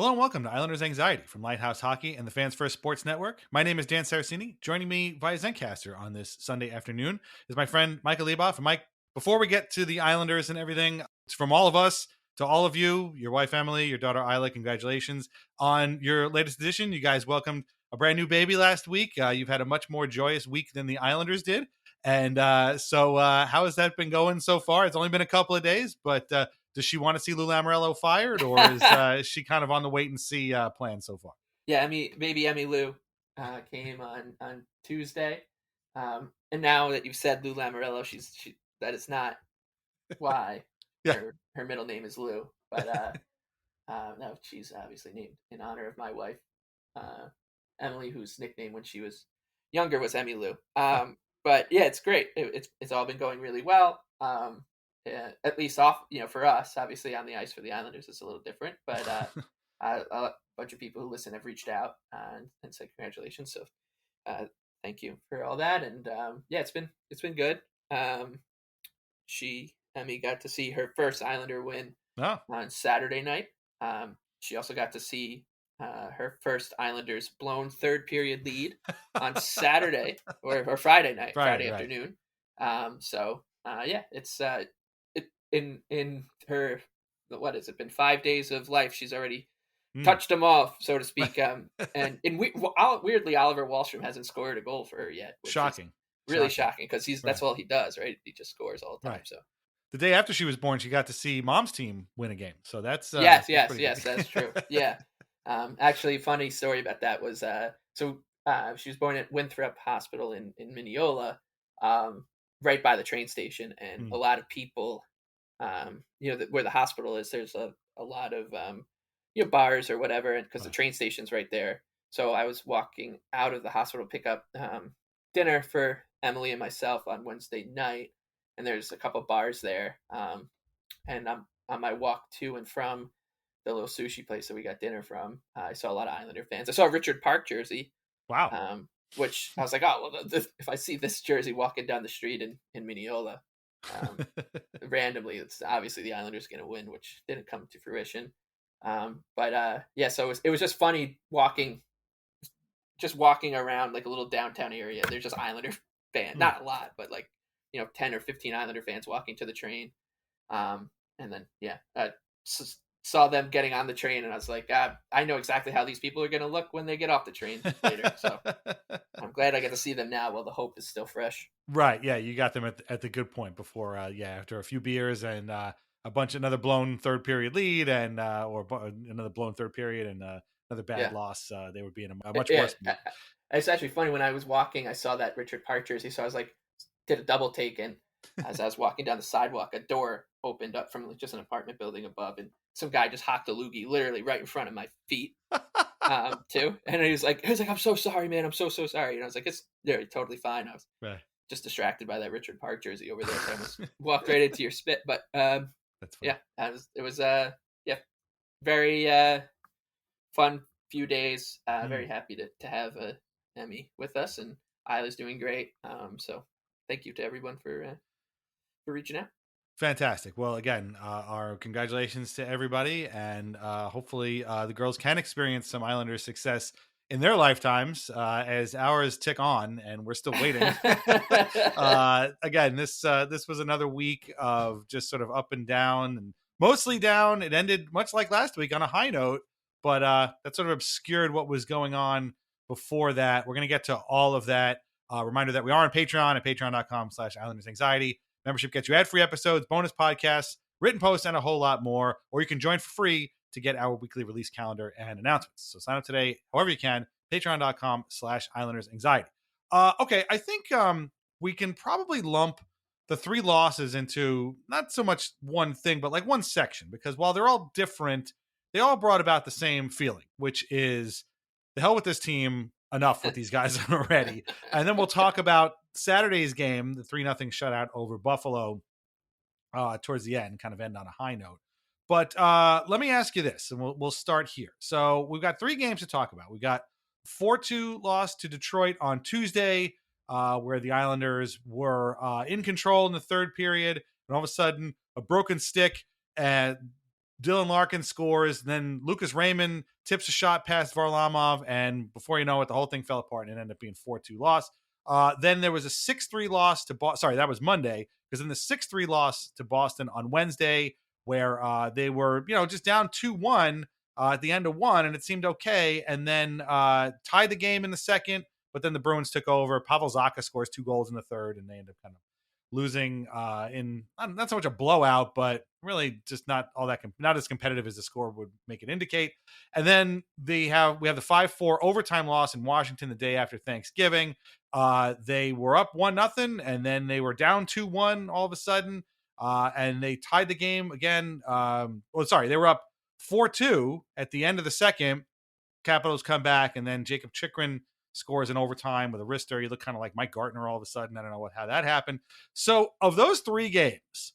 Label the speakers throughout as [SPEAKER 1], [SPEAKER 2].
[SPEAKER 1] Hello and welcome to Islanders Anxiety from Lighthouse Hockey and the Fans First Sports Network. My name is Dan Saracini. Joining me via Zencaster on this Sunday afternoon is my friend Michael Leboff. And Mike, before we get to the Islanders and everything, it's from all of us to all of you, your wife Emily, your daughter Isla, congratulations on your latest edition. You guys welcomed a brand new baby last week. You've had a much more joyous week than the Islanders did. And so how has that been going so far? It's only been a couple of days, but does she want to see Lou Lamoriello fired, or is she kind of on the wait and see plan so far?
[SPEAKER 2] Yeah, baby Emmy Lou came on Tuesday, and now that you've said Lou Lamoriello, that is not why
[SPEAKER 1] Yeah.
[SPEAKER 2] her middle name is Lou, but no, she's obviously named in honor of my wife, Emily, whose nickname when she was younger was Emmy Lou. But yeah, it's great. It's all been going really well. At least for us, obviously on the ice for the Islanders, it's a little different, but a bunch of people who listen have reached out and said congratulations. So thank you for all that. And yeah, it's been good. Emmy got to see her first Islander win
[SPEAKER 1] Oh.
[SPEAKER 2] on Saturday night. She also got to see her first Islanders blown third period lead on Saturday or Friday night, Friday
[SPEAKER 1] Right.
[SPEAKER 2] afternoon. So yeah, it's in her, what has it been, 5 days of life? She's already touched them all, so to speak. Weirdly, Oliver Wahlstrom hasn't scored a goal for her yet, which
[SPEAKER 1] Shocking.
[SPEAKER 2] is really shocking because that's
[SPEAKER 1] Right.
[SPEAKER 2] all he does, right? He just scores all the time.
[SPEAKER 1] Right.
[SPEAKER 2] So
[SPEAKER 1] The day after she was born, she got to see mom's team win a game. So that's
[SPEAKER 2] yes,
[SPEAKER 1] pretty big.
[SPEAKER 2] that's true. Yeah. Actually, funny story about that was she was born at Winthrop Hospital in Mineola, right by the train station, and a lot of people, where the hospital is, there's a lot of bars or whatever, and because the train station's right there. So I was walking out of the hospital to pick up dinner for Emily and myself on Wednesday night, and there's a couple bars there, and I'm on my walk to and from the little sushi place that we got dinner from. I saw a lot of Islander fans. I saw a Richard Park jersey.
[SPEAKER 1] Wow.
[SPEAKER 2] Which I was like, oh well, if I see this jersey walking down the street in Mineola, randomly, it's obviously the Islanders going to win, which didn't come to fruition. But yeah, so it was just funny walking around like a little downtown area. There's just Islander fans, not a lot, but like 10 or 15 Islander fans walking to the train. And then yeah, saw them getting on the train, and I was like, I know exactly how these people are going to look when they get off the train later. So I'm glad I get to see them now while the hope is still fresh.
[SPEAKER 1] Right. Yeah, you got them at the good point before. After a few beers and another blown third period lead, and another blown third period and another bad loss. They would be in a much worse mood.
[SPEAKER 2] It's actually funny, when I was walking, I saw that Richard Park jersey, so I was like, did a double take, and as I was walking down the sidewalk, a door opened up from just an apartment building above, and some guy just hocked a loogie literally right in front of my feet, too. And he was like, I'm so sorry, man. I'm so sorry. And I was like, it's totally fine. I was just distracted by that Richard Park jersey over there. So I almost walked right into your spit. But
[SPEAKER 1] that's funny.
[SPEAKER 2] Yeah, it was very fun few days. Very happy to have Emmy with us, and Isla's doing great. So thank you to everyone for reaching out.
[SPEAKER 1] Fantastic. Well, again, our congratulations to everybody, and hopefully the girls can experience some Islanders success in their lifetimes as ours tick on, and we're still waiting. Again, this was another week of just sort of up and down, and mostly down. It ended much like last week on a high note, but that sort of obscured what was going on before that. We're going to get to all of that. Reminder that we are on Patreon at patreon.com/Islanders Anxiety. Membership gets you ad-free episodes, bonus podcasts, written posts, and a whole lot more. Or you can join for free to get our weekly release calendar and announcements. So sign up today, however you can, patreon.com/Islanders Anxiety. Okay, I think we can probably lump the three losses into not so much one thing, but like one section, because while they're all different, they all brought about the same feeling, which is the hell with this team, enough with these guys already. And then we'll talk about Saturday's game, the 3-0 shutout over Buffalo towards the end, kind of end on a high note. But let me ask you this, and we'll start here. So we've got three games to talk about. We got 4-2 loss to Detroit on Tuesday, where the Islanders were in control in the third period, and all of a sudden a broken stick and Dylan Larkin scores. Then Lucas Raymond tips a shot past Varlamov. And before you know it, the whole thing fell apart and it ended up being 4-2 loss. Then there was a 6-3 loss to Boston. Sorry, that was Monday. Because then the 6-3 loss to Boston on Wednesday, where they were, just down 2-1 at the end of one, and it seemed okay. And then tied the game in the second, but then the Bruins took over. Pavel Zacha scores 2 goals in the third, and they end up kind of losing in not so much a blowout, but really just not all that not as competitive as the score would make it indicate. And then we have the 5-4 overtime loss in Washington the day after Thanksgiving. They were up 1-0, and then they were down 2-1 all of a sudden, and they tied the game again. They were up 4-2 at the end of the second. Capitals come back, and then Jacob Chikrin scores in overtime with a wrister. He looked kind of like Mike Gartner all of a sudden. I don't know how that happened. So of those 3 games,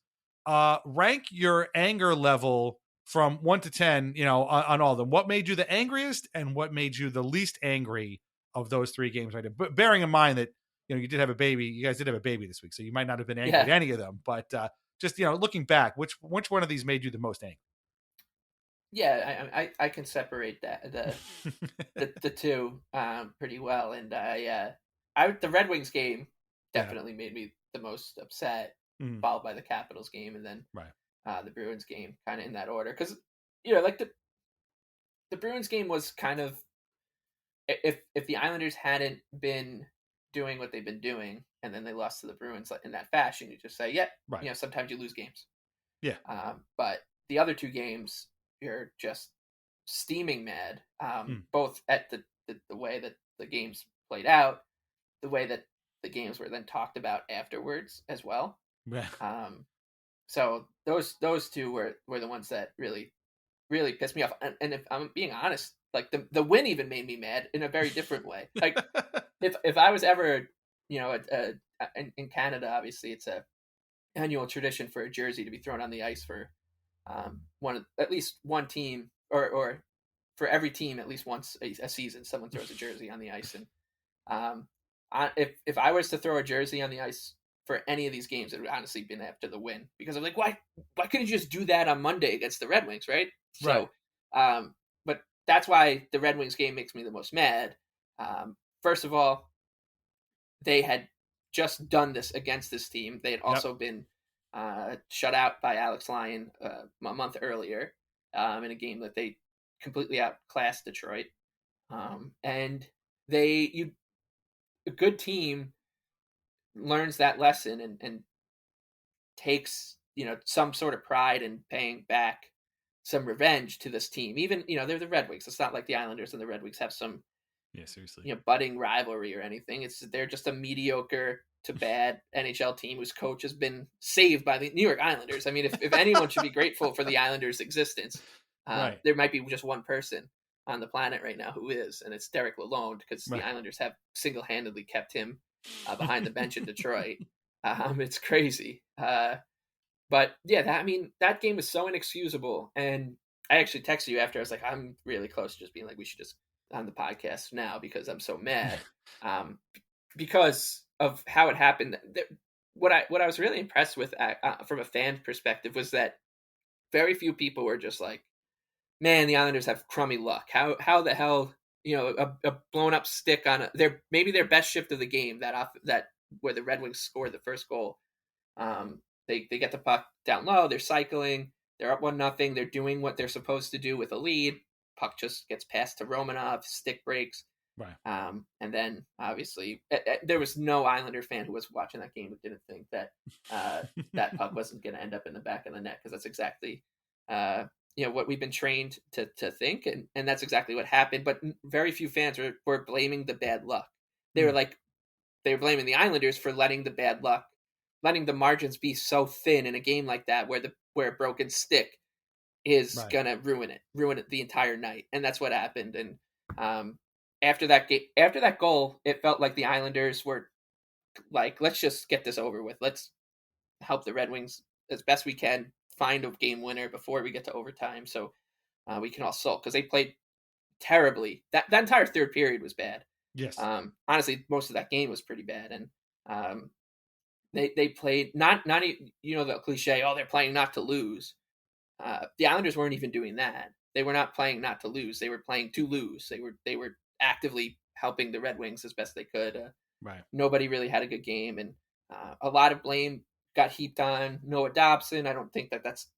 [SPEAKER 1] rank your anger level from 1 to 10, on all of them. What made you the angriest and what made you the least angry of those 3 games? Right. But bearing in mind that, you did have a baby, you guys did have a baby this week, so you might not have been angry at any of them, but just, looking back, which one of these made you the most angry?
[SPEAKER 2] Yeah, I can separate the two pretty well, and the Red Wings game definitely made me the most upset, followed by the Capitals game, and then the Bruins game, kind of in that order. Because like the Bruins game was kind of, if the Islanders hadn't been doing what they've been doing, and then they lost to the Bruins in that fashion, you just say, sometimes you lose games.
[SPEAKER 1] Yeah.
[SPEAKER 2] But the other 2 games, you're just steaming mad, both at the way that the games played out, the way that the games were then talked about afterwards as well. So those 2 were the ones that really, really pissed me off. And if I'm being honest, like the win even made me mad in a very different way. Like if I was ever, in Canada, obviously it's a annual tradition for a jersey to be thrown on the ice for at least one team, or for every team at least once a season, someone throws a jersey on the ice. And if I was to throw a jersey on the ice for any of these games, it would honestly been after the win, because I'm like, why couldn't you just do that on Monday against the Red Wings, right? So, but that's why the Red Wings game makes me the most mad. First of all, they had just done this against this team. They had also been shut out by Alex Lyon a month earlier in a game that they completely outclassed Detroit. And a good team learns that lesson and takes, some sort of pride in paying back some revenge to this team. Even, they're the Red Wings. It's not like the Islanders and the Red Wings have some
[SPEAKER 1] seriously,
[SPEAKER 2] budding rivalry or anything. They're just a mediocre to bad NHL team whose coach has been saved by the New York Islanders. I mean, if anyone should be grateful for the Islanders' existence, there might be just one person on the planet right now who is, and it's Derek Lalonde, because the Islanders have single-handedly kept him behind the bench in Detroit. It's crazy. But yeah, that game was so inexcusable. And I actually texted you after. I was like, I'm really close to just being like, we should just on the podcast now, because I'm so mad. Because of how it happened. What I was really impressed with from a fan perspective was that very few people were just like, man, the Islanders have crummy luck. How the hell, a blown up stick on maybe their best shift of the game, that where the Red Wings scored the first goal. They get the puck down low, they're cycling, they're up 1-0, they're doing what they're supposed to do with a lead. Puck just gets passed to Romanov, stick breaks. And then obviously there was no Islander fan who was watching that game who didn't think that that puck wasn't going to end up in the back of the net, because that's exactly what we've been trained to think, and that's exactly what happened. But very few fans were blaming the bad luck. They were blaming the Islanders for letting the margins be so thin in a game like that, where a broken stick is gonna ruin it the entire night. And that's what happened. And after that goal, it felt like the Islanders were like, let's just get this over with. Let's help the Red Wings as best we can find a game winner before we get to overtime, so we can all sulk, because they played terribly. That entire third period was bad.
[SPEAKER 1] Yes.
[SPEAKER 2] Honestly, most of that game was pretty bad. And they played not the cliche, they're playing not to lose. The Islanders weren't even doing that. They were not playing not to lose. They were playing to lose. They were actively helping the Red Wings as best they could.
[SPEAKER 1] Right.
[SPEAKER 2] Nobody really had a good game, and a lot of blame got heaped on Noah Dobson. I don't think that that's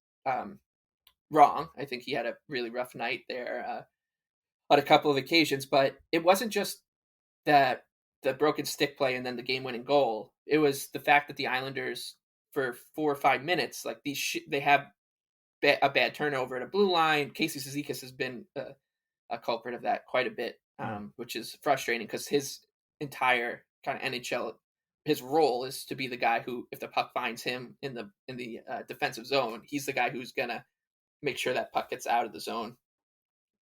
[SPEAKER 2] wrong. I think he had a really rough night there on a couple of occasions, but it wasn't just that the broken stick play and then the game-winning goal. It was the fact that the Islanders, for 4 or 5 minutes, like they have a bad turnover at a blue line. Casey Cizikas has been a culprit of that quite a bit, which is frustrating because his entire kind of NHL, his role is to be the guy who, if the puck finds him in the defensive zone, he's the guy who's gonna make sure that puck gets out of the zone.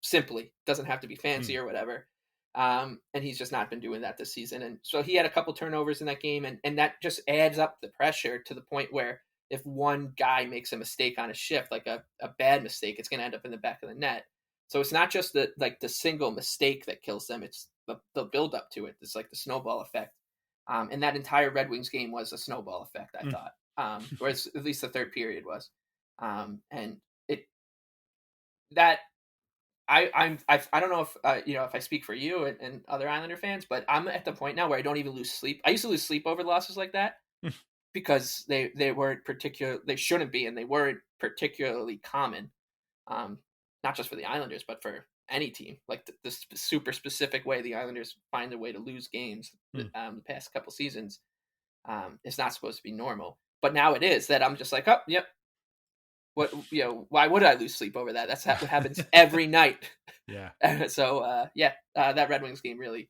[SPEAKER 2] Simply doesn't have to be fancy or whatever. And he's just not been doing that this season. And so he had a couple turnovers in that game, and that just adds up the pressure to the point where if one guy makes a mistake on a shift, like a bad mistake, it's going to end up in the back of the net. So it's not just the single mistake that kills them. It's the build up to it. It's like the snowball effect. And that entire Red Wings game was a snowball effect, I thought, whereas at least the third period was. And I don't know if if I speak for you and other Islander fans, but I'm at the point now where I don't even lose sleep. I used to lose sleep over losses like that because they weren't they shouldn't be, and they weren't particularly common. Not just for the Islanders, but for any team. Like the super specific way the Islanders find a way to lose games the past couple seasons, it's not supposed to be normal. But now it is that I'm just like, oh, yep. What why would I lose sleep over that? That's what happens every night.
[SPEAKER 1] Yeah.
[SPEAKER 2] So that Red Wings game really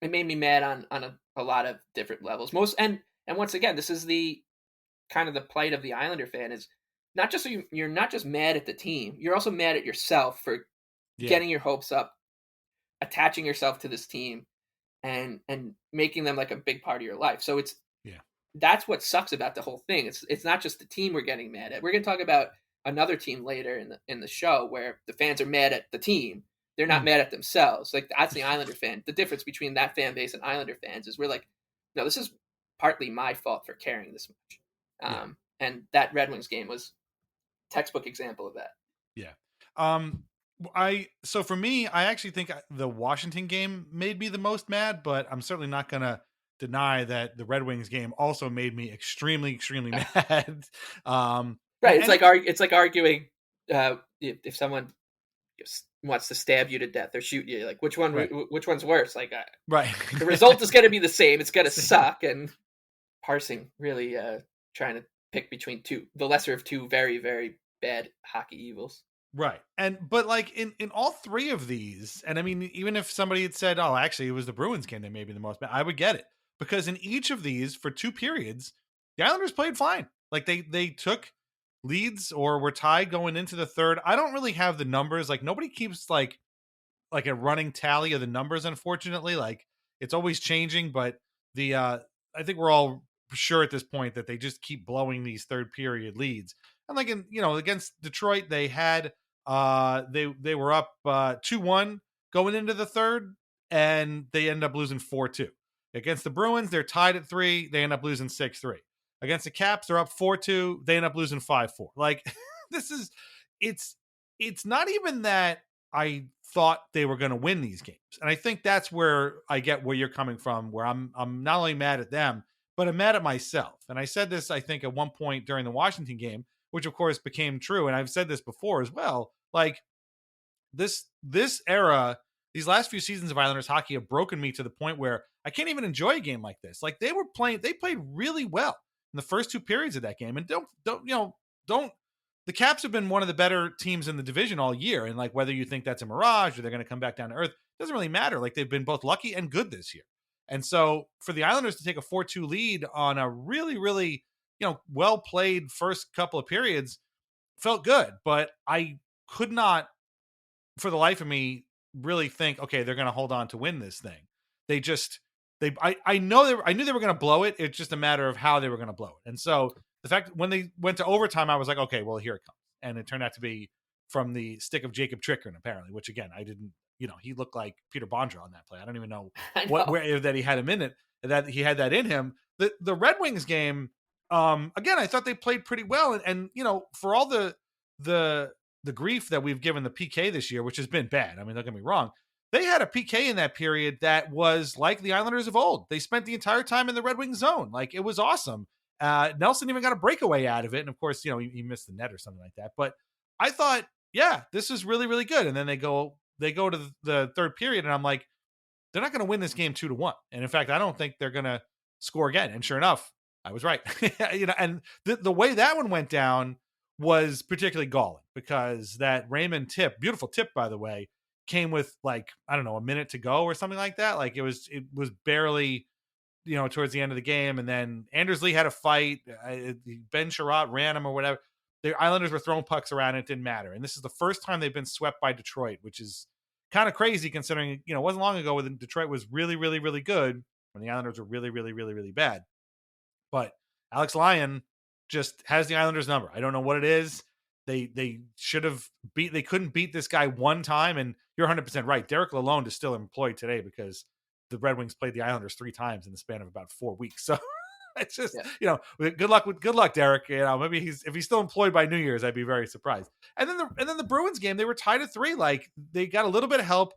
[SPEAKER 2] it made me mad on a lot of different levels. And once again, this is the kind of the plight of the Islander fan is not just you're not just mad at the team, you're also mad at yourself for getting your hopes up, attaching yourself to this team, and making them like a big part of your life. So that's what sucks about the whole thing. It's not just the team we're getting mad at. We're going to talk about another team later in the show where the fans are mad at the team. They're not mad at themselves. Like that's the Islander fan. The difference between that fan base and Islander fans is we're like, no, this is partly my fault for caring this much. And that Red Wings game was textbook example of that.
[SPEAKER 1] Yeah. So for me, I actually think the Washington game made me the most mad, but I'm certainly not going to deny that the Red Wings game also made me extremely, extremely mad.
[SPEAKER 2] Right. It's like arguing if someone wants to stab you to death or shoot you, like which one's worse? Like,
[SPEAKER 1] right.
[SPEAKER 2] The result is going to be the same. It's going to suck. And parsing, really trying to pick between the lesser of two very, very bad hockey evils.
[SPEAKER 1] Right. But like in all three of these, and I mean, even if somebody had said, oh, actually it was the Bruins game that made me the most mad, I would get it. Because in each of these, for 2 periods, the Islanders played fine. Like they took leads or were tied going into the third. I don't really have the numbers. Like nobody keeps like a running tally of the numbers, unfortunately. Like it's always changing, but I think we're all sure at this point that they just keep blowing these third period leads. And like against Detroit, they had they were up 2-1 going into the third, and they end up losing 4-2. Against the Bruins, they're tied at 3. They end up losing 6-3. Against the Caps, they're up 4-2. They end up losing 5-4. Like it's not even that I thought they were going to win these games. And I think that's where I get where you're coming from, where I'm not only mad at them, but I'm mad at myself. And I said this, I think, at one point during the Washington game, which of course became true. And I've said this before as well. Like this era, these last few seasons of Islanders hockey have broken me to the point where I can't even enjoy a game like this. Like they played really well in the first 2 periods of that game. And the Caps have been one of the better teams in the division all year. And like, whether you think that's a mirage or they're going to come back down to earth, doesn't really matter. Like they've been both lucky and good this year. And so for the Islanders to take a 4-2 lead on a really, really, well played first couple of periods felt good, but I could not for the life of me really think, okay, they're going to hold on to win this thing. I knew they were going to blow it. It's just a matter of how they were going to blow it. And so the fact when they went to overtime, I was like, okay, well, here it comes. And it turned out to be from the stick of Jacob Trickern, apparently, which again, I didn't, he looked like Peter Bondra on that play. I don't even know where that he had him in it, that he had that in him. The Red Wings game, Again, I thought they played pretty well, and for all the the grief that we've given the PK this year, which has been bad. I mean, don't get me wrong. They had a PK in that period that was like the Islanders of old. They spent the entire time in the Red Wings zone. Like, it was awesome. Nelson even got a breakaway out of it. And of course, he missed the net or something like that. But I thought, yeah, this is really, really good. And then they go to the third period, and I'm like, they're not going to win this game 2-1. And in fact, I don't think they're going to score again. And sure enough, I was right. And the way that one went down was particularly galling, because that Raymond tip, beautiful tip, by the way, came with, like, I don't know, a minute to go or something like that. Like, it was barely, towards the end of the game. And then Anders Lee had a fight. Ben Sherratt ran him or whatever. The Islanders were throwing pucks around. And it didn't matter. And this is the first time they've been swept by Detroit, which is kind of crazy, considering, it wasn't long ago when Detroit was really, really, really good, when the Islanders were really, really, really, really bad. But Alex Lyon just has the Islanders number. I don't know what it is. They should have they couldn't beat this guy one time. And you're 100% right. Derek Lalonde is still employed today, because the Red Wings played the Islanders 3 times in the span of about 4 weeks. So it's just, good luck, Derek. Maybe if he's still employed by New Year's, I'd be very surprised. And then the Bruins game, they were tied at 3. Like, they got a little bit of help.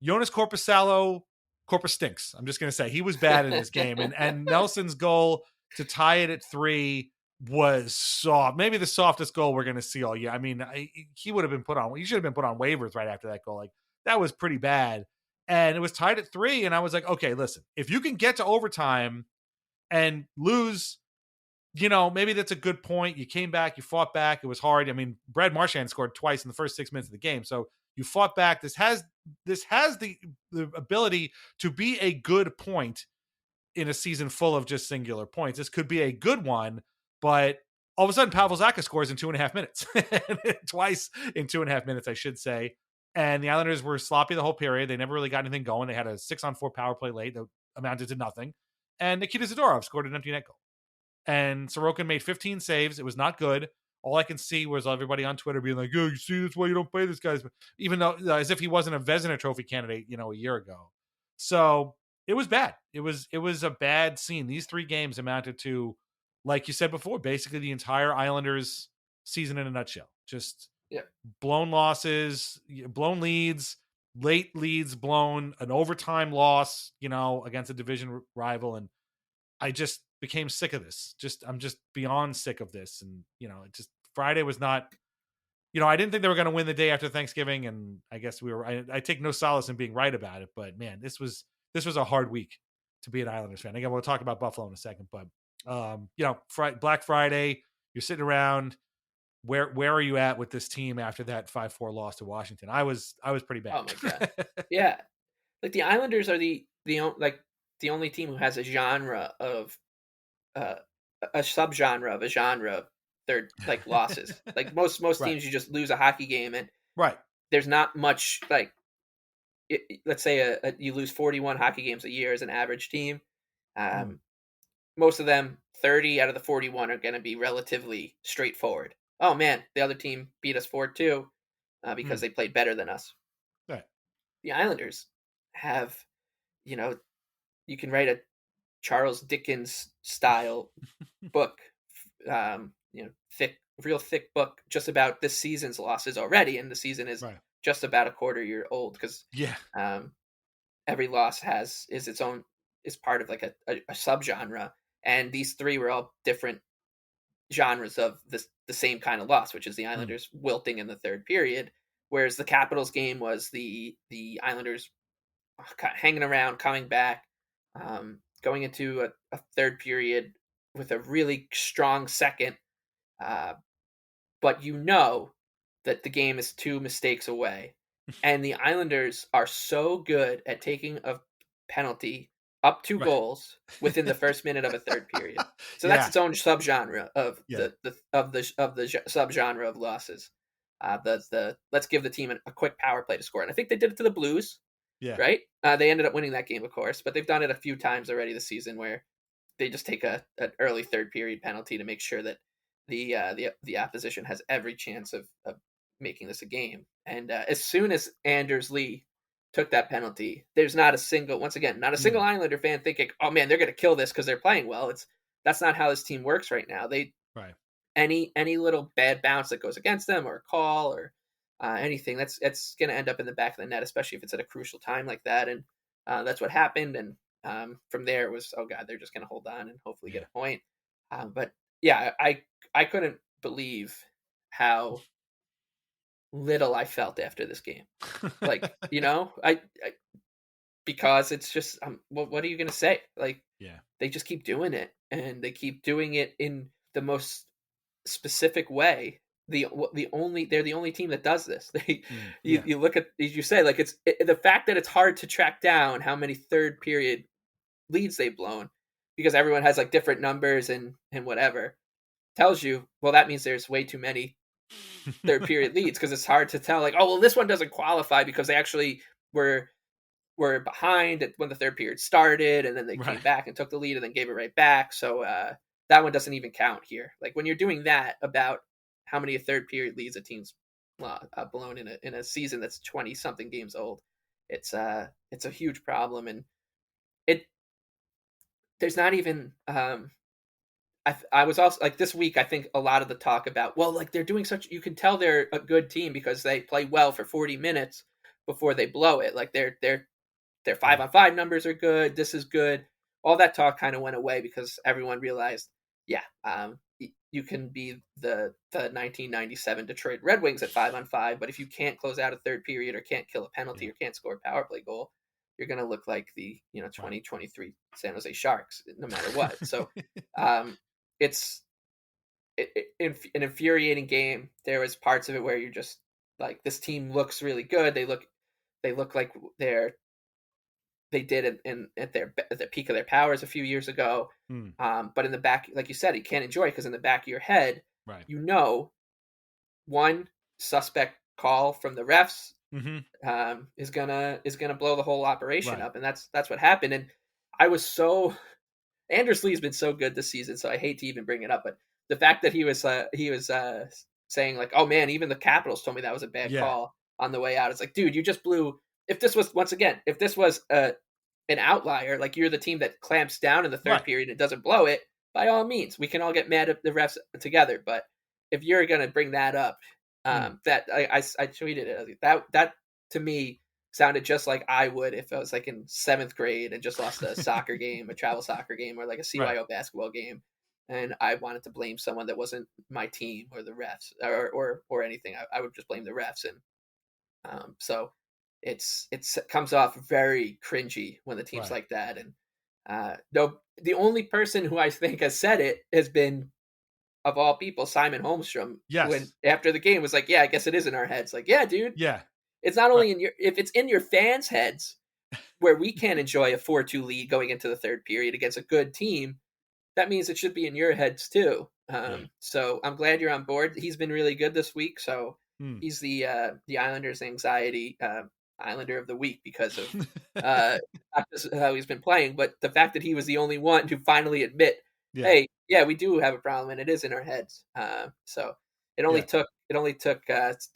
[SPEAKER 1] Jonas Corpus stinks. I'm just going to say he was bad in this game. And Nelson's goal to tie it at 3 was soft. Maybe the softest goal we're going to see all year. I mean, he should have been put on waivers right after that goal. Like, that was pretty bad. And it was tied at 3. And I was like, okay, listen, if you can get to overtime and lose, maybe that's a good point. You came back, you fought back. It was hard. I mean, Brad Marchand scored twice in the first 6 minutes of the game. So you fought back. This has the ability to be a good point in a season full of just singular points. This could be a good one, but all of a sudden Pavel Zacha scores in 2.5 minutes, twice in 2.5 minutes, I should say. And the Islanders were sloppy the whole period. They never really got anything going. They had a 6-on-4 power play late that amounted to nothing. And Nikita Zadorov scored an empty net goal. And Sorokin made 15 saves. It was not good. All I can see was everybody on Twitter being like, "Oh, you see, that's why you don't play this guy," even though, as if he wasn't a Vezina Trophy candidate, a year ago. So it was bad. It was a bad scene. These 3 games amounted to, like you said before, basically the entire Islanders season in a nutshell. Just blown losses, blown leads, late leads blown, an overtime loss, against a division rival. And I just became sick of this. I'm just beyond sick of this. And, Friday was not, I didn't think they were going to win the day after Thanksgiving. And I guess I take no solace in being right about it, but man, this was a hard week to be an Islanders fan. Again, we'll talk about Buffalo in a second, but, Black Friday, you're sitting around. Where are you at with this team after that 5-4 loss to Washington? I was pretty bad.
[SPEAKER 2] Oh my God. Yeah. Like, the Islanders are the only team who has a genre of a subgenre of a genre of third, like, losses. Like, most right. teams, you just lose a hockey game, and
[SPEAKER 1] right,
[SPEAKER 2] there's not much, like, let's say you lose 41 hockey games a year as an average team. Most of them, 30 out of the 41 are going to be relatively straightforward. Oh man, the other team beat us 4-2 because they played better than us.
[SPEAKER 1] Right.
[SPEAKER 2] The Islanders have, you can write a Charles Dickens style book, real thick book just about this season's losses already, and the season is just about a quarter year old, because every loss is part of, like, a subgenre, and these 3 were all different genres of the same kind of loss, which is the Islanders wilting in the third period, whereas the Capitals game was the Islanders hanging around, coming back, going into a third period with a really strong second, but that the game is 2 mistakes away, and the Islanders are so good at taking a penalty up 2 goals within the first minute of a third period. So that's its own subgenre of the subgenre of losses. Let's give the team a quick power play to score. And I think they did it to the Blues.
[SPEAKER 1] Yeah.
[SPEAKER 2] Right? They ended up winning that game, of course, but they've done it a few times already this season, where they just take an early third period penalty to make sure that the opposition has every chance of making this a game. And as soon as Anders Lee took that penalty, there's not a single Islander fan thinking, "Oh man, they're going to kill this because they're playing well." It's that's not how this team works right now. They
[SPEAKER 1] Right.
[SPEAKER 2] any little bad bounce that goes against them or a call or anything that's going to end up in the back of the net, especially if it's at a crucial time like that. And that's what happened. And from there, it was, oh god, they're just going to hold on and hopefully get
[SPEAKER 1] Yeah.
[SPEAKER 2] a point. But yeah, I couldn't believe how little I felt after this game. Like, I because it's just what are you going to say? Like,
[SPEAKER 1] Yeah.
[SPEAKER 2] they just keep doing it, and they keep doing it in the most specific way. They're the only team that does this.
[SPEAKER 1] Yeah.
[SPEAKER 2] You look at, as you say, like the fact that it's hard to track down how many third period leads they've blown, because everyone has like different numbers and whatever, tells you, well, that means there's way too many third period leads, because it's hard to tell, like, oh well, this one doesn't qualify because they actually were behind when the third period started, and then they came back and took the lead and then gave it right back. So that one doesn't even count here. Like, when you're doing that about how many third period leads a team's blown in a season that's 20 something games old, it's a huge problem. And it there's not even I was also like, this week, I think a lot of the talk about, well, like, they're doing such, you can tell they're a good team because they play well for 40 minutes before they blow it. Like, their 5-on-5 numbers are good. This is good. All that talk kind of went away because everyone realized, yeah, you can be the 1997 Detroit Red Wings at 5-on-5, but if you can't close out a third period or can't kill a penalty or can't score a power play goal, you're going to look like the 2023 San Jose Sharks no matter what. So it's an infuriating game. There was parts of it where you're just like, this team looks really good. They look like they did at the peak of their powers a few years ago. But in the back, like you said, you can't enjoy it because in the back of your head,
[SPEAKER 1] Right.
[SPEAKER 2] One suspect call from the refs
[SPEAKER 1] Mm-hmm.
[SPEAKER 2] is gonna blow the whole operation up, and that's what happened. And I was so Anders Lee's been so good this season, so I hate to even bring it up, but the fact that he was saying like, oh man, even the Capitals told me that was a bad call on the way out. It's like, dude, you just blew. If this was, once again, if this was an outlier, like you're the team that clamps down in the third period and doesn't blow it, by all means, we can all get mad at the refs together. But if you're gonna bring that up, that I tweeted it, that to me sounded just like I would if I was like in 7th grade and just lost a soccer game, a travel soccer game, or like a CYO basketball game, and I wanted to blame someone that wasn't my team or the refs or anything. I would just blame the refs. And so it comes off very cringy when the team's like that. And no, the only person who I think has said it has been, of all people, Simon Holmstrom.
[SPEAKER 1] Yes.
[SPEAKER 2] When after the game was like, yeah, I guess it is in our heads. Like, yeah, dude.
[SPEAKER 1] Yeah.
[SPEAKER 2] It's not only if it's in your fans' heads, where we can't enjoy a 4-2 lead going into the third period against a good team, that means it should be in your heads too. So I'm glad you're on board. He's been really good this week. So he's the Islanders' anxiety Islander of the week because of not just how he's been playing, but the fact that he was the only one to finally admit, hey, yeah, we do have a problem and it is in our heads. So it only took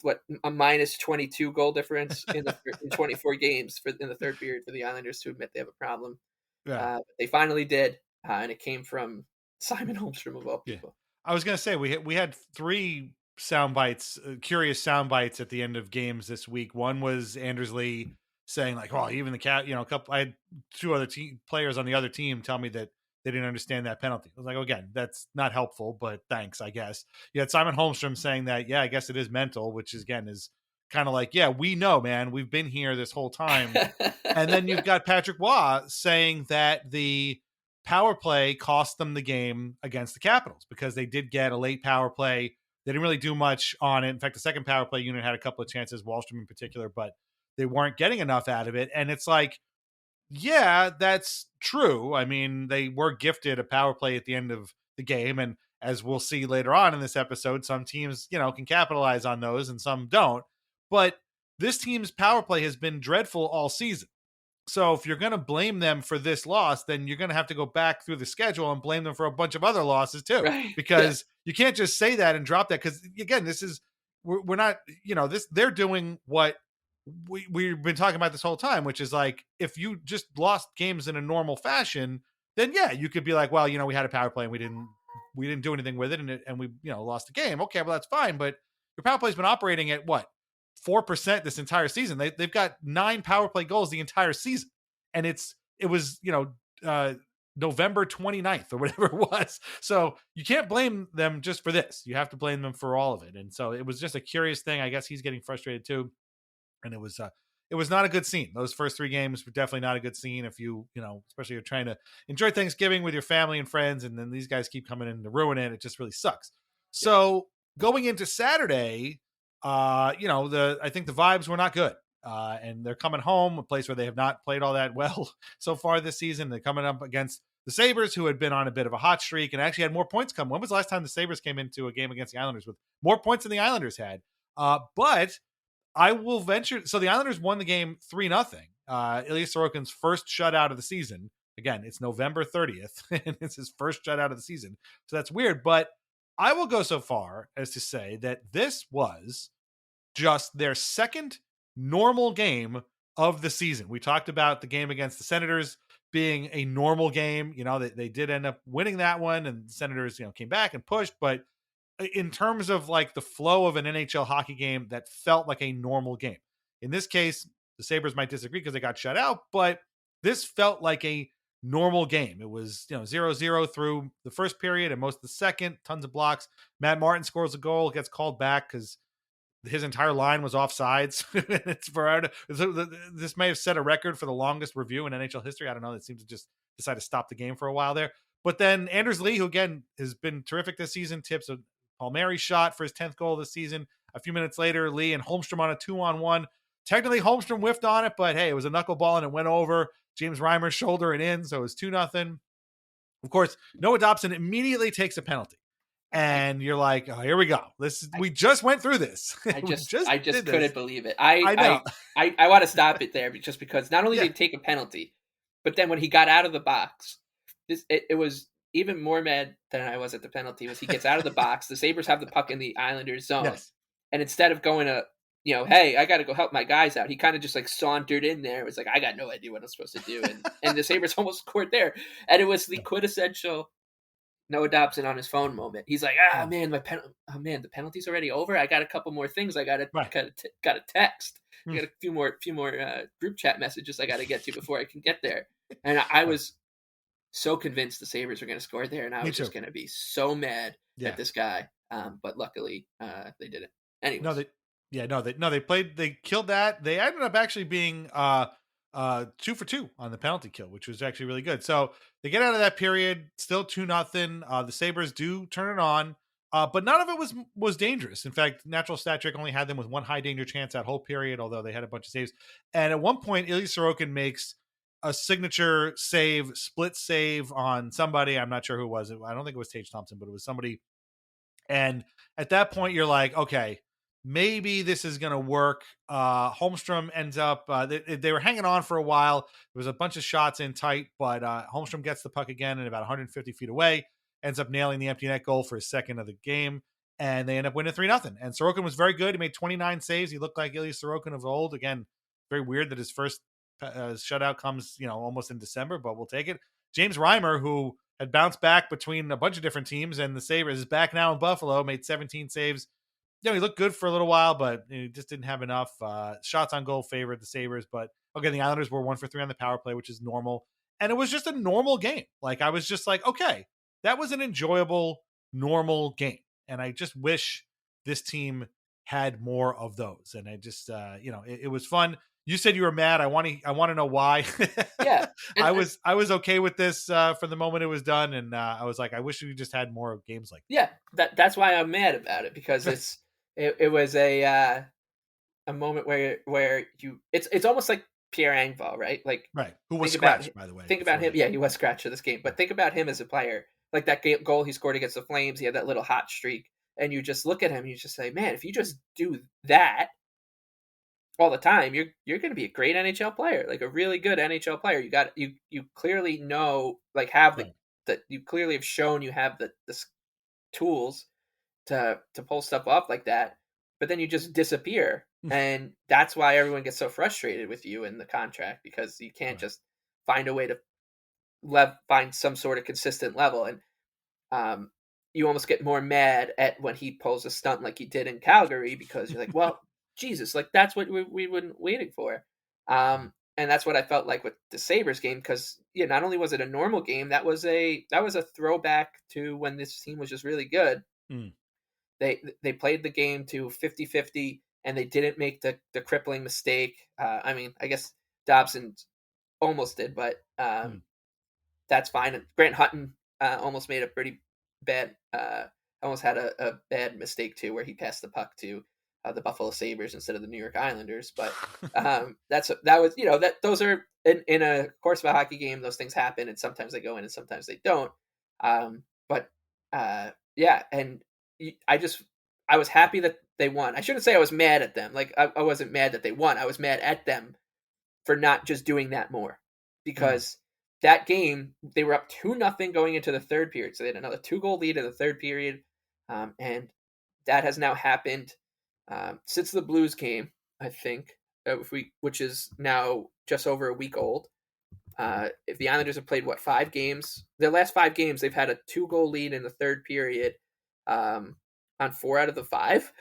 [SPEAKER 2] what, a minus 22 goal difference in 24 games in the third period for the Islanders to admit they have a problem. They finally did, and it came from Simon Holmstrom of all people.
[SPEAKER 1] I was going to say we had 3 sound bites, curious sound bites at the end of games this week. One was Anders Lee saying like, "Oh, even the a couple." I had 2 other players on the other team tell me that they didn't understand that penalty. I was like, again, that's not helpful, but thanks, I guess. You had Simon Holmstrom saying that, yeah, I guess it is mental, which is, again, is kind of like, yeah, we know, man, we've been here this whole time. And then you've got Patrick Waugh saying that the power play cost them the game against the Capitals because they did get a late power play. They didn't really do much on it. In fact, the second power play unit had a couple of chances, Wallstrom in particular, but they weren't getting enough out of it. And it's like, yeah, that's true. I mean, they were gifted a power play at the end of the game. And as we'll see later on in this episode, some teams, can capitalize on those and some don't. But this team's power play has been dreadful all season. So if you're going to blame them for this loss, then you're going to have to go back through the schedule and blame them for a bunch of other losses too, because you can't just say that and drop that. Because again, we're not, they're doing what we've been talking about this whole time, which is like, if you just lost games in a normal fashion, then yeah, you could be like, well, we had a power play and we didn't do anything with it, and we lost the game. Okay, well that's fine, but your power play's been operating at what, 4% this entire season. They've got 9 power play goals the entire season, and it was November 29th or whatever it was. So you can't blame them just for this. You have to blame them for all of it. And so it was just a curious thing. I guess he's getting frustrated too, and it was not a good scene. Those first 3 games were definitely not a good scene. If especially you're trying to enjoy Thanksgiving with your family and friends, and then these guys keep coming in to ruin it. It just really sucks. So going into Saturday, I think the vibes were not good. And they're coming home, a place where they have not played all that well so far this season. They're coming up against the Sabres, who had been on a bit of a hot streak and actually had more points come. When was the last time the Sabres came into a game against the Islanders with more points than the Islanders had? But I will venture. So the Islanders won the game 3-0. Ilya Sorokin's first shutout of the season. Again, it's November 30th, and it's his first shutout of the season. So that's weird. But I will go so far as to say that this was just their second normal game of the season. We talked about the game against the Senators being a normal game. They did end up winning that one, and the Senators, came back and pushed. But in terms of like the flow of an NHL hockey game, that felt like a normal game. In this case, the Sabres might disagree because they got shut out, but this felt like a normal game. It was 0-0 through the first period and most of the second. Tons of blocks. Matt Martin scores a goal, gets called back because his entire line was offsides. This may have set a record for the longest review in NHL history. I don't know. It seems to just decide to stop the game for a while there. But then Anders Lee, who again has been terrific this season, tips a Palmieri shot for his 10th goal this season. A few minutes later, Lee and Holmstrom on a 2-on-1. Technically, Holmstrom whiffed on it, but hey, it was a knuckleball and it went over. James Reimer shoulder it in, so it was 2-0. Of course, Noah Dobson immediately takes a penalty. And you're like, oh, here we go. We just went through this.
[SPEAKER 2] I just couldn't believe it.
[SPEAKER 1] I know.
[SPEAKER 2] I want to stop it there just because not only did he take a penalty, but then when he got out of the box, it was even more mad than I was at the penalty. Was he gets out of the box, the Sabres have the puck in the Islanders zone,
[SPEAKER 1] yes.
[SPEAKER 2] And instead of going to, hey, I got to go help my guys out, he kind of just like sauntered in there. It was like, I got no idea what I'm supposed to do, and the Sabres almost scored there, and it was the quintessential Noah Dobson on his phone moment. He's like, man, the penalty's already over. I got a couple more things. I got a text. I got a few more group chat messages I got to get to before I can get there. And I was so convinced the Sabres were going to score there, and I was just going to be so mad at this guy. But luckily, they didn't. Anyways.
[SPEAKER 1] They killed that. They ended up actually being 2 for 2 on the penalty kill, which was actually really good. So they get out of that period, still 2-0. The Sabres do turn it on, but none of it was dangerous. In fact, Natural Stat Trick only had them with 1 high danger chance that whole period, although they had a bunch of saves. And at one point, Ilya Sorokin makes a signature save, split save on somebody. I'm not sure who it was. I don't think it was Tage Thompson, but it was somebody. And at that point, you're like, okay, maybe this is going to work. Holmstrom ends up, they were hanging on for a while. There was a bunch of shots in tight, but Holmstrom gets the puck again and about 150 feet away, ends up nailing the empty net goal for his second of the game, and they end up winning 3-0. And Sorokin was very good. He made 29 saves. He looked like Ilya Sorokin of old. Again, very weird that his first shutout comes, almost in December, but we'll take it. James Reimer, who had bounced back between a bunch of different teams, and the Sabres is back now in Buffalo, made 17 saves. He looked good for a little while, but he just didn't have enough. Shots on goal favored the Sabres, but again, the Islanders were 1 for 3 on the power play, which is normal. And it was just a normal game. Like, I was just like, okay, that was an enjoyable, normal game. And I just wish this team had more of those. And I just, it was fun. You said you were mad. I want to know why.
[SPEAKER 2] Yeah,
[SPEAKER 1] I was okay with this for the moment it was done, and I was like, I wish we just had more games like
[SPEAKER 2] that. Yeah, that's why I'm mad about it, because it was a moment where it's almost like Pierre Engvall, right? Like,
[SPEAKER 1] right, who was scratched, by the way.
[SPEAKER 2] Think about him. Yeah, he was scratched for this game, but think about him as a player. Like that goal he scored against the Flames, he had that little hot streak, and you just look at him, and you just say, man, if you just do that all the time, you're going to be a great NHL player, like a really good NHL player. You clearly know, like, have you clearly have shown you have the tools to pull stuff off like that, but then you just disappear. And that's why everyone gets so frustrated with you in the contract, because you can't just find a way to find some sort of consistent level. And you almost get more mad at when he pulls a stunt like he did in Calgary, because you're like, well, Jesus, like that's what we've been waiting for. And that's what I felt like with the Sabres game, because not only was it a normal game, that was a throwback to when this team was just really good.
[SPEAKER 1] Mm.
[SPEAKER 2] They played the game to 50-50, and they didn't make the crippling mistake. I mean, I guess Dobson almost did, but that's fine. And Grant Hutton almost made a pretty bad, almost had a bad mistake too, where he passed the puck to the Buffalo Sabres instead of the New York Islanders. But those are in a course of a hockey game, those things happen, and sometimes they go in and sometimes they don't. But and I was happy that they won. I shouldn't say I was mad at them. Like I wasn't mad that they won. I was mad at them for not just doing that more, because that game they were up 2-0 going into the third period. So they had another 2-goal lead in the third period. And that has now happened since the Blues game, I think, which is now just over a week old. If the Islanders have played 5 games, their last 5 games, they've had a 2-goal lead in the third period on 4 out of the 5.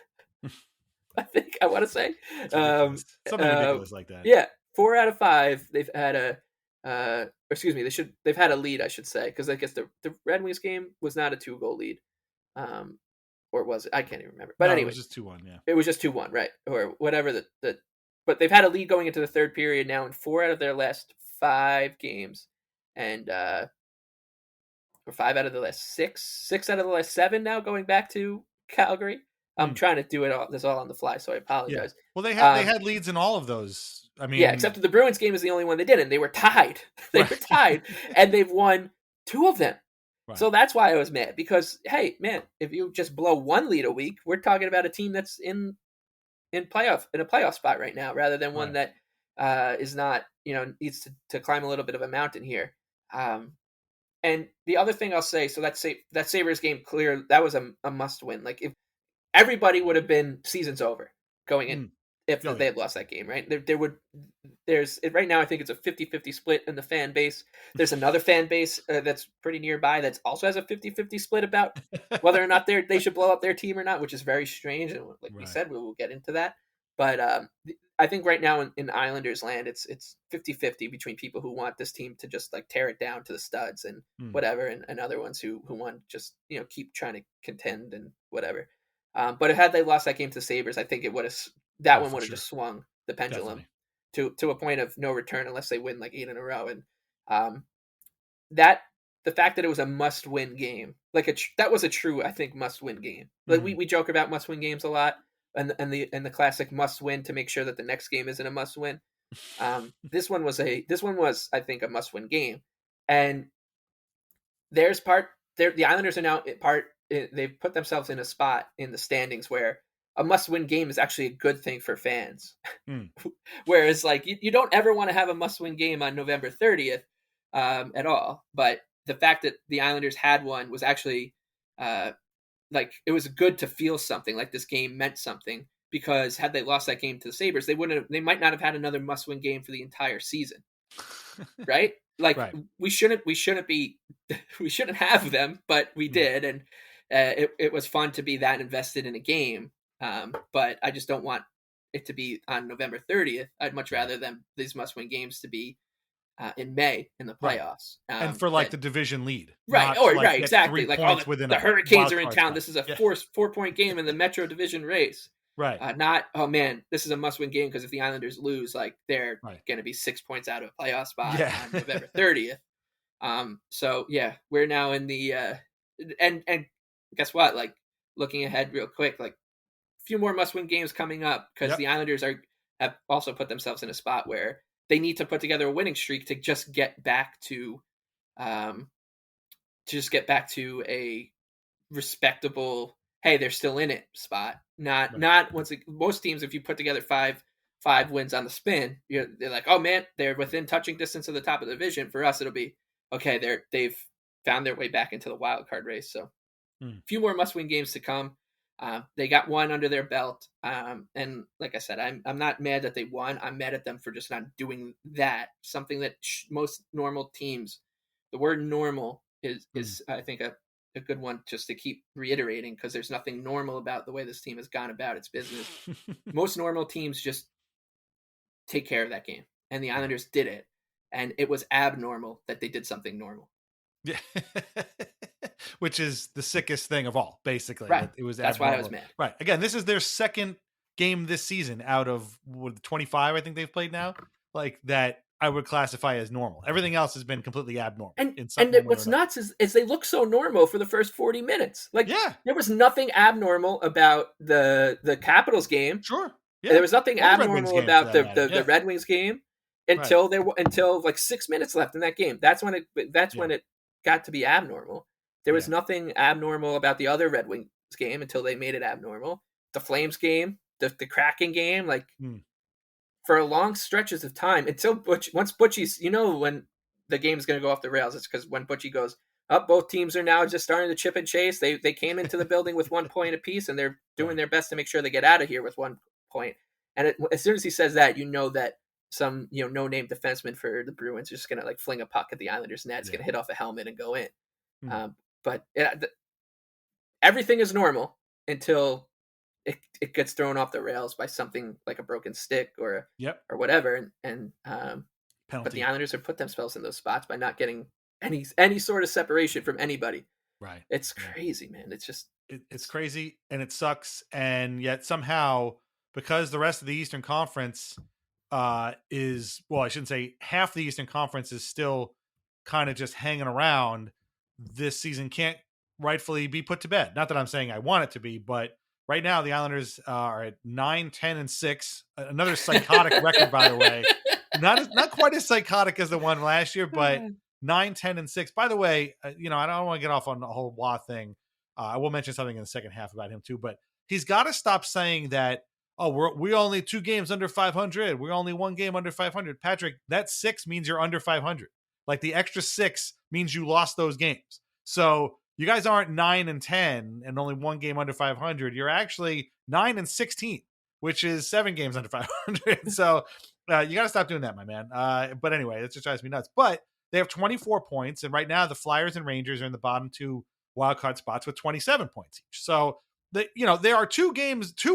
[SPEAKER 2] I think I want to say
[SPEAKER 1] something ridiculous like that.
[SPEAKER 2] Yeah, 4 out of 5. They've had they've had a lead, I should say, because I guess the Red Wings game was not a 2-goal lead, or was it? I can't even remember. But anyway,
[SPEAKER 1] it was just 2-1. Yeah,
[SPEAKER 2] it was just 2-1, right, or whatever. But they've had a lead going into the third period now in 4 out of their last 5 games, and or 5 out of the last 6 out of the last 7 now going back to Calgary. I'm trying to do this all on the fly, so I apologize.
[SPEAKER 1] Yeah. Well, they had leads in all of those. I mean,
[SPEAKER 2] except that the Bruins game is the only one they didn't. They were tied. Were tied, and they've won 2 of them. Right. So that's why I was mad, because hey, man, if you just blow 1 lead a week, we're talking about a team that's in a playoff spot right now, rather than one that is not, needs to climb a little bit of a mountain here. And the other thing I'll say, so that Sabres game, clear, that was a must win. Like, if everybody would have been season's over going in if they had lost that game, right? There's right now, I think it's a 50-50 split in the fan base. There's another fan base that's pretty nearby that also has a 50-50 split about whether or not they should blow up their team or not, which is very strange. And like we said, we will get into that. But I think right now in Islanders land, it's 50-50 between people who want this team to just like tear it down to the studs and whatever, and other ones who want just keep trying to contend and whatever. But had they lost that game to the Sabres, I think it would have one would have just swung the pendulum to a point of no return unless they win like 8 in a row. And the fact that it was a must-win game, like that was a true, I think, must-win game. Like we joke about must-win games a lot, and the classic must-win to make sure that the next game isn't a must-win. This one was, I think, a must-win game, and the Islanders are now they've put themselves in a spot in the standings where a must-win game is actually a good thing for fans. Whereas, like, you don't ever want to have a must-win game on November 30th at all. But the fact that the Islanders had one was actually like, it was good to feel something like this game meant something, because had they lost that game to the Sabres, they might not have had another must-win game for the entire season. Right? Like, we shouldn't have them, but we did. And it was fun to be that invested in a game. But I just don't want it to be on November 30th. I'd much rather these must-win games to be in May in the playoffs,
[SPEAKER 1] and for the division lead,
[SPEAKER 2] exactly. Like, the Hurricanes are in town. This is a 4-point game in the Metro Division race. Right. Not, oh man, this is a must-win game because if the Islanders lose, like, they're going to be 6 points out of a playoff spot on November 30th. So yeah, we're now in the and guess what? Like, looking ahead real quick, like, a few more must-win games coming up, because the Islanders have also put themselves in a spot where they need to put together a winning streak to just get back to a respectable, hey, they're still in it spot. Not once most teams, if you put together five wins on the spin, they're like, oh man, they're within touching distance of the top of the division. For us, it'll be okay. They've found their way back into the wild card race. So a few more must-win games to come. They got one under their belt, and like I said, I'm not mad that they won. I'm mad at them for just not doing that. Something that most normal teams The word normal is
[SPEAKER 1] Mm.
[SPEAKER 2] I think a good one just to keep reiterating, because there's nothing normal about the way this team has gone about its business. Most normal teams just take care of that game, and the
[SPEAKER 1] Right.
[SPEAKER 2] Islanders did it, and it was abnormal that they did something normal.
[SPEAKER 1] Yeah. Which is the sickest thing of all, basically,
[SPEAKER 2] Right.
[SPEAKER 1] that it was
[SPEAKER 2] That's why I was
[SPEAKER 1] abnormal.
[SPEAKER 2] mad.
[SPEAKER 1] Right. Again, this is their second game this season out of 25, I think they've played now, like that I would classify as normal. Everything else has been completely abnormal in some one way or
[SPEAKER 2] What's
[SPEAKER 1] another.
[SPEAKER 2] nuts is they look so normal for the first 40 minutes. Like,
[SPEAKER 1] Yeah,
[SPEAKER 2] there was nothing abnormal about the Capitals game.
[SPEAKER 1] sure.
[SPEAKER 2] There
[SPEAKER 1] Yeah.
[SPEAKER 2] was nothing
[SPEAKER 1] Or the Red Wings
[SPEAKER 2] abnormal
[SPEAKER 1] game for
[SPEAKER 2] about
[SPEAKER 1] that matter.
[SPEAKER 2] the
[SPEAKER 1] Yeah.
[SPEAKER 2] Red Wings game
[SPEAKER 1] Right.
[SPEAKER 2] until like 6 minutes left in that game. That's when
[SPEAKER 1] Yeah.
[SPEAKER 2] it got to be abnormal. There was
[SPEAKER 1] Yeah.
[SPEAKER 2] nothing abnormal about the other Red Wings game until they made it abnormal. The Flames game, the Kraken game, like,
[SPEAKER 1] Mm.
[SPEAKER 2] for long stretches of time until once Butchie's, when the game is going to go off the rails, it's because when Butchie goes up, both teams are now just starting to chip and chase. They came into the building with 1 point apiece, and they're doing
[SPEAKER 1] Right.
[SPEAKER 2] their best to make sure they get out of here with 1 point. And as soon as he says that, that some no name defenseman for the Bruins is just going to like fling a puck at the Islanders net. It's
[SPEAKER 1] Yeah.
[SPEAKER 2] going to hit off a helmet and go in.
[SPEAKER 1] Mm.
[SPEAKER 2] But everything is normal until it gets thrown off the rails by something like a broken stick or
[SPEAKER 1] Yep.
[SPEAKER 2] whatever. And but the
[SPEAKER 1] Penalty.
[SPEAKER 2] Islanders have put themselves in those spots by not getting any sort of separation from anybody.
[SPEAKER 1] Right.
[SPEAKER 2] It's
[SPEAKER 1] Yeah.
[SPEAKER 2] crazy, man. It's just
[SPEAKER 1] It's crazy and it sucks. And yet somehow, because the rest of the Eastern Conference is, well, I shouldn't say half the Eastern Conference is still kind of just hanging around, this season can't rightfully be put to bed. Not that I'm saying I want it to be, but right now the Islanders are at 9, 10, and 6. Another psychotic record, by the way. Not quite as psychotic as the one last year, but 9, 10, and 6. By the way, I don't want to get off on the whole Wah thing. I will mention something in the second half about him too, but he's got to stop saying that, oh, we're only 2 games under 500. We're only 1 game under 500. Patrick, that 6 means you're under 500. Like the extra 6 means you lost those games. So you guys aren't 9 and 10 and only 1 game under 500. You're actually 9 and 16, which is 7 games under 500. So you got to stop doing that, my man. But anyway, it just drives me nuts. But they have 24 points, and right now the Flyers and Rangers are in the bottom 2 wildcard spots with 27 points each. So there are 2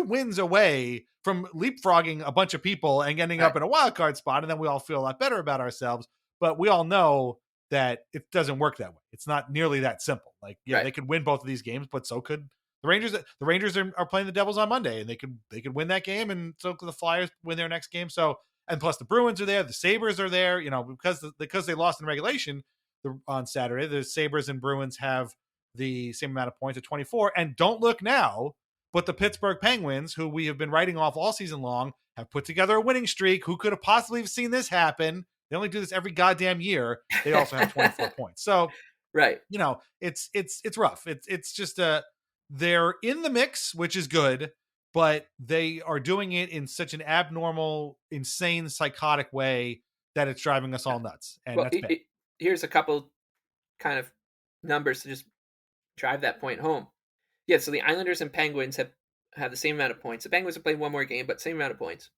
[SPEAKER 1] wins away from leapfrogging a bunch of people and ending up in a wildcard spot, and then we all feel a lot better about ourselves. But we all know that it doesn't work that way. It's not nearly that simple. Like, they could win both of these games, but so could the Rangers. The Rangers are playing the Devils on Monday, and they could win that game, and so could the Flyers win their next game. So, and plus the Bruins are there, the Sabres are there. Because they lost in regulation on Saturday, the Sabres and Bruins have the same amount of points at 24. And don't look now, but the Pittsburgh Penguins, who we have been writing off all season long, have put together a winning streak. Who could have possibly seen this happen? They only do this every goddamn year. They also have 24 points. So, it's rough. It's just they're in the mix, which is good, but they are doing it in such an abnormal, insane, psychotic way that it's driving us all nuts. And that's bad.
[SPEAKER 2] Here's a couple kind of numbers to just drive that point home. Yeah, so the Islanders and Penguins have the same amount of points. The Penguins have played 1 more game, but same amount of points.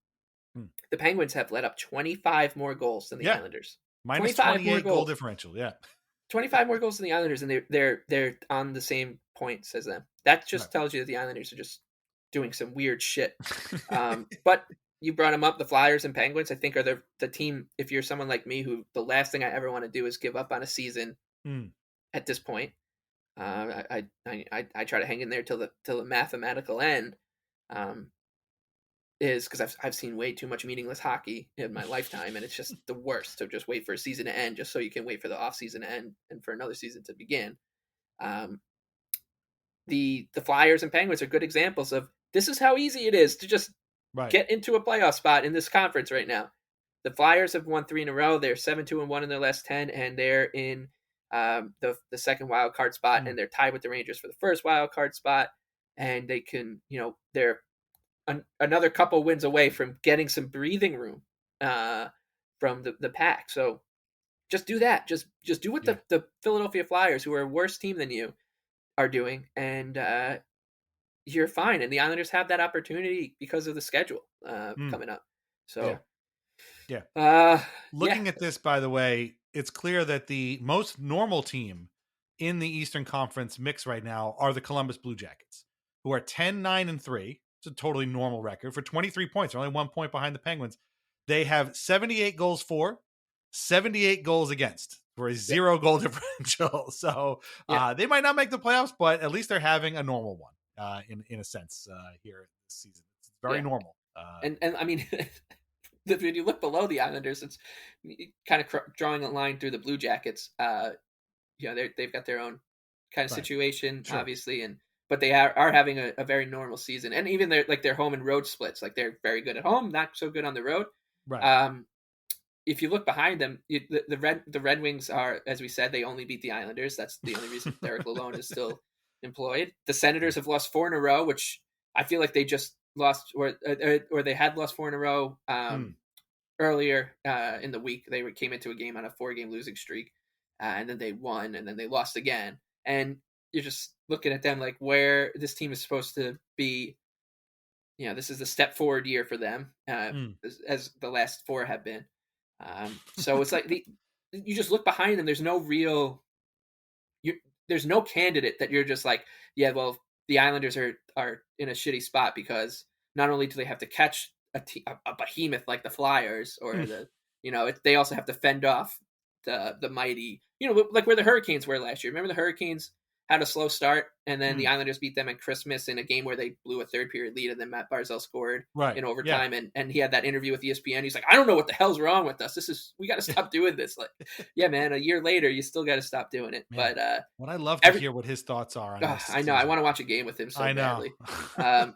[SPEAKER 2] The Penguins have let up 25 more goals than the Islanders.
[SPEAKER 1] Minus 28 goal differential. Yeah.
[SPEAKER 2] 25 more goals than the Islanders, and they're on the same points as them. That just tells you that the Islanders are just doing some weird shit. But you brought them up. The Flyers and Penguins, I think, are the team. If you're someone like me, who the last thing I ever want to do is give up on a season at this point. I try to hang in there till the mathematical end. Is because I've seen way too much meaningless hockey in my lifetime, and it's just the worst to just wait for a season to end just so you can wait for the off season to end and for another season to begin. The Flyers and Penguins are good examples of this is how easy it is to just get into a playoff spot in this conference right now. The Flyers have won 3 in a row. They're 7-2-1 in their last 10, and they're in the second wild card spot, and they're tied with the Rangers for the first wild card spot. And they can, they're another couple wins away from getting some breathing room from the pack. So just do that. Just do what the Philadelphia Flyers, who are a worse team than you, are doing, and you're fine. And the Islanders have that opportunity because of the schedule coming up. So
[SPEAKER 1] looking at this, by the way, it's clear that the most normal team in the Eastern Conference mix right now are the Columbus Blue Jackets, who are 10-9-3. It's a totally normal record for 23 points. They're only 1 point behind the Penguins. They have 78 goals for, 78 goals against for a 0 goal differential. So they might not make the playoffs, but at least they're having a normal one in a sense here this season. It's very normal.
[SPEAKER 2] And I mean, when you look below the Islanders, it's kind of drawing a line through the Blue Jackets. They've got their own kind of situation, obviously, but they are having a very normal season, and even their home and road splits, like they're very good at home, not so good on the road.
[SPEAKER 1] Right.
[SPEAKER 2] If you look behind them, the Red Wings are, as we said, they only beat the Islanders. That's the only reason Derek Lalonde is still employed. The Senators have lost 4 in a row, which I feel like they just lost, or they had lost 4 in a row earlier in the week. They came into a game on a 4-game losing streak, and then they won, and then they lost again. And you're just looking at them like where this team is supposed to be. This is the step forward year for them, as the last 4 have been. So it's like you just look behind them. There's no there's no candidate that you're just like, yeah, well, the Islanders are in a shitty spot because not only do they have to catch a behemoth like the Flyers or they also have to fend off the mighty, like where the Hurricanes were last year. Remember the Hurricanes had a slow start, and then the Islanders beat them at Christmas in a game where they blew a 3rd-period lead, and then Matt Barzal scored in overtime. Yeah. And he had that interview with ESPN. He's like, I don't know what the hell's wrong with us. We got to stop doing this. Like, yeah, man, a year later, you still got to stop doing it. Man, but
[SPEAKER 1] what I love to hear what his thoughts are on this.
[SPEAKER 2] I know. I want to watch a game with him so badly.
[SPEAKER 1] Yeah,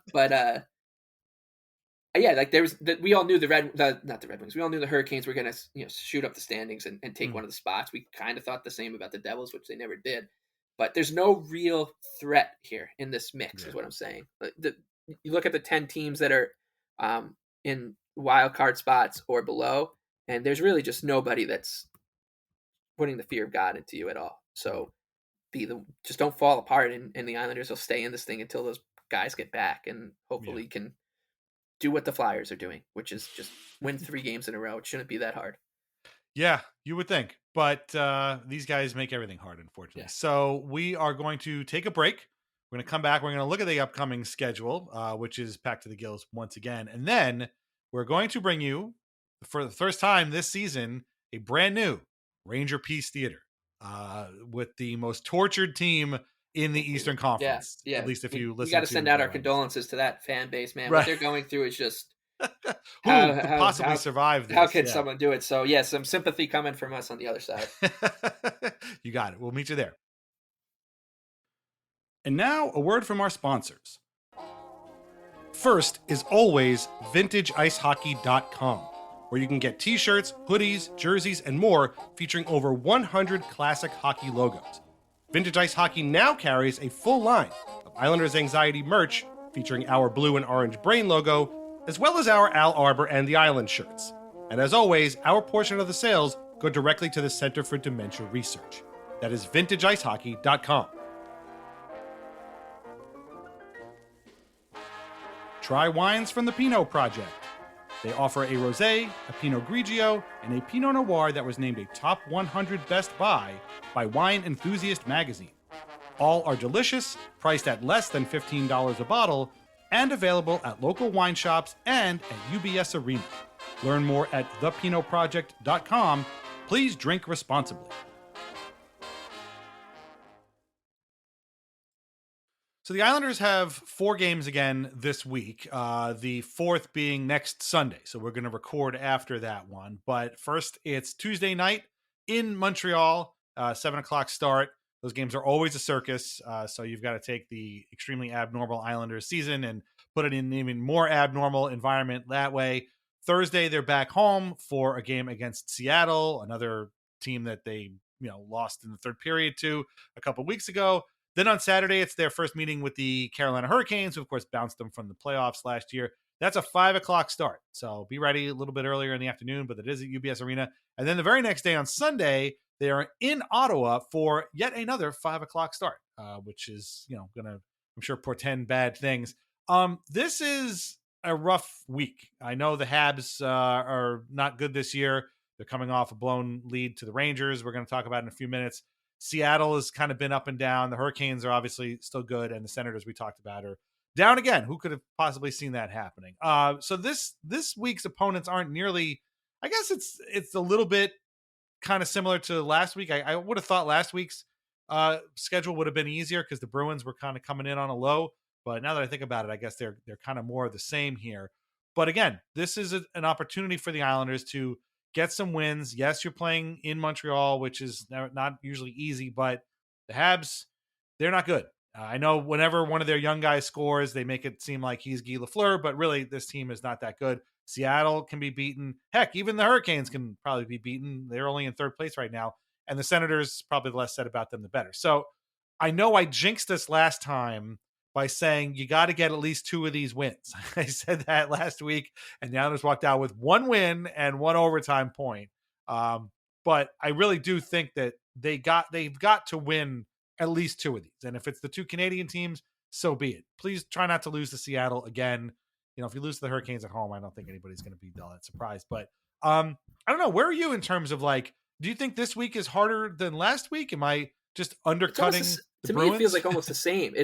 [SPEAKER 2] like we all knew not the Red Wings. We all knew the Hurricanes were going to shoot up the standings and take one of the spots. We kind of thought the same about the Devils, which they never did. But there's no real threat here in this mix, is what I'm saying. You look at the 10 teams that are in wild card spots or below, and there's really just nobody that's putting the fear of God into you at all. So just don't fall apart, and the Islanders will stay in this thing until those guys get back, and hopefully can do what the Flyers are doing, which is just win 3 games in a row. It shouldn't be that hard.
[SPEAKER 1] Yeah, you would think. But these guys make everything hard, unfortunately. Yeah. So we are going to take a break. We're going to come back. We're going to look at the upcoming schedule, which is packed to the gills once again. And then we're going to bring you, for the first time this season, a brand new Ranger Peace Theater with the most tortured team in the Eastern Conference. Yeah. At least if you listen to...
[SPEAKER 2] We got to send out our condolences to that fan base, man. Right. What they're going through is just...
[SPEAKER 1] Who could possibly survive this?
[SPEAKER 2] How can someone do it? So, some sympathy coming from us on the other side.
[SPEAKER 1] You got it. We'll meet you there. And now, a word from our sponsors. First is always VintageIceHockey.com, where you can get t-shirts, hoodies, jerseys, and more featuring over 100 classic hockey logos. Vintage Ice Hockey now carries a full line of Islanders Anxiety merch featuring our blue and orange brain logo, as well as our Al Arbor and the Island shirts. And as always, our portion of the sales go directly to the Center for Dementia Research. That is VintageIceHockey.com. Try wines from the Pinot Project. They offer a Rosé, a Pinot Grigio, and a Pinot Noir that was named a Top 100 Best Buy by Wine Enthusiast magazine. All are delicious, priced at less than $15 a bottle, and available at local wine shops and at UBS Arena. Learn more at thepinotproject.com. Please drink responsibly. So the Islanders have 4 games again this week, the 4th being next Sunday. So we're going to record after that one. But first, it's Tuesday night in Montreal, 7 o'clock start. Those games are always a circus, so you've got to take the extremely abnormal Islanders season and put it in an even more abnormal environment that way. Thursday, they're back home for a game against Seattle, another team that they lost in the 3rd period to a couple weeks ago. Then on Saturday, it's their first meeting with the Carolina Hurricanes, who, of course, bounced them from the playoffs last year. That's a 5 o'clock start, so be ready a little bit earlier in the afternoon, but it is at UBS Arena. And then the very next day on Sunday, they are in Ottawa for yet another 5 o'clock start, which is, going to, I'm sure, portend bad things. This is a rough week. I know the Habs are not good this year. They're coming off a blown lead to the Rangers. We're going to talk about in a few minutes. Seattle has kind of been up and down. The Hurricanes are obviously still good, and the Senators we talked about are down again. Who could have possibly seen that happening? So this week's opponents aren't nearly. I guess it's a little bit kind of similar to last week. I would have thought last week's schedule would have been easier because the Bruins were kind of coming in on a low. But now that I think about it, I guess they're kind of more of the same here. But again, this is an opportunity for the Islanders to get some wins. Yes, you're playing in Montreal, which is not usually easy, but the Habs, they're not good. I know whenever one of their young guys scores, they make it seem like he's Guy Lafleur, but really this team is not that good. Seattle can be beaten. Heck, even the Hurricanes can probably be beaten. They're only in third place right now. And the Senators, probably the less said about them, the better. So I know I jinxed this last time by saying you got to get at least 2 of these wins. I said that last week, and the Islanders walked out with 1 win and 1 overtime point. But I really do think that they've got to win at least 2 of these. And if it's the 2 Canadian teams, so be it. Please try not to lose to Seattle again. If you lose to the Hurricanes at home, I don't think anybody's going to be all that surprised. But I don't know. Where are you in terms of do you think this week is harder than last week? Am I just undercutting the Bruins?
[SPEAKER 2] Me, it feels like almost the same.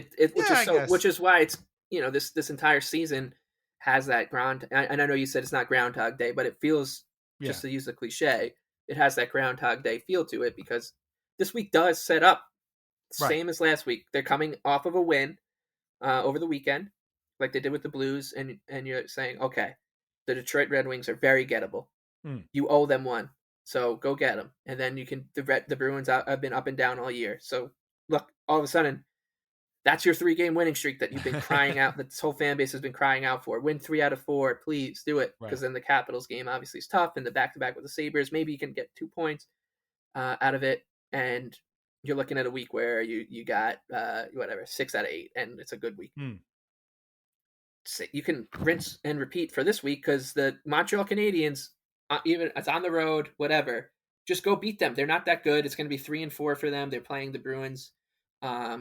[SPEAKER 2] Which is why it's this entire season has that ground. And I know you said it's not Groundhog Day, but it feels, just to use the cliche, it has that Groundhog Day feel to it because this week does set up same as last week. They're coming off of a win over the weekend, like they did with the Blues, and you're saying, okay, the Detroit Red Wings are very gettable. You owe them 1, so go get them. And then you can the Bruins have been up and down all year. So look, all of a sudden, that's your 3-game winning streak that you've been crying out, that this whole fan base has been crying out for. Win 3 out of 4, please do it. Because then the Capitals game obviously is tough, and the back-to-back with the Sabres, maybe you can get 2 points out of it, and you're looking at a week where you got 6 out of 8, and it's a good week. So you can rinse and repeat for this week because the Montreal Canadiens, even it's on the road, whatever, just go beat them. They're not that good. It's going to be 3-4 for them. They're playing the Bruins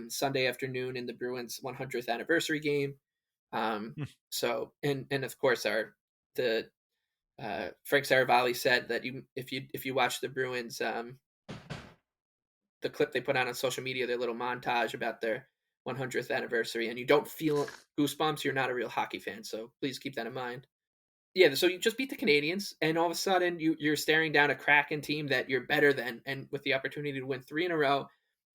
[SPEAKER 2] Sunday afternoon in the Bruins 100th anniversary game. So and of course Frank Saravalli said that if you watch the Bruins, the clip they put out on social media, their little montage about their 100th anniversary, and you don't feel goosebumps, you're not a real hockey fan. So please keep that in mind. Yeah, so you just beat the Canadiens, and all of a sudden you're staring down a Kraken team that you're better than, and with the opportunity to win 3 in a row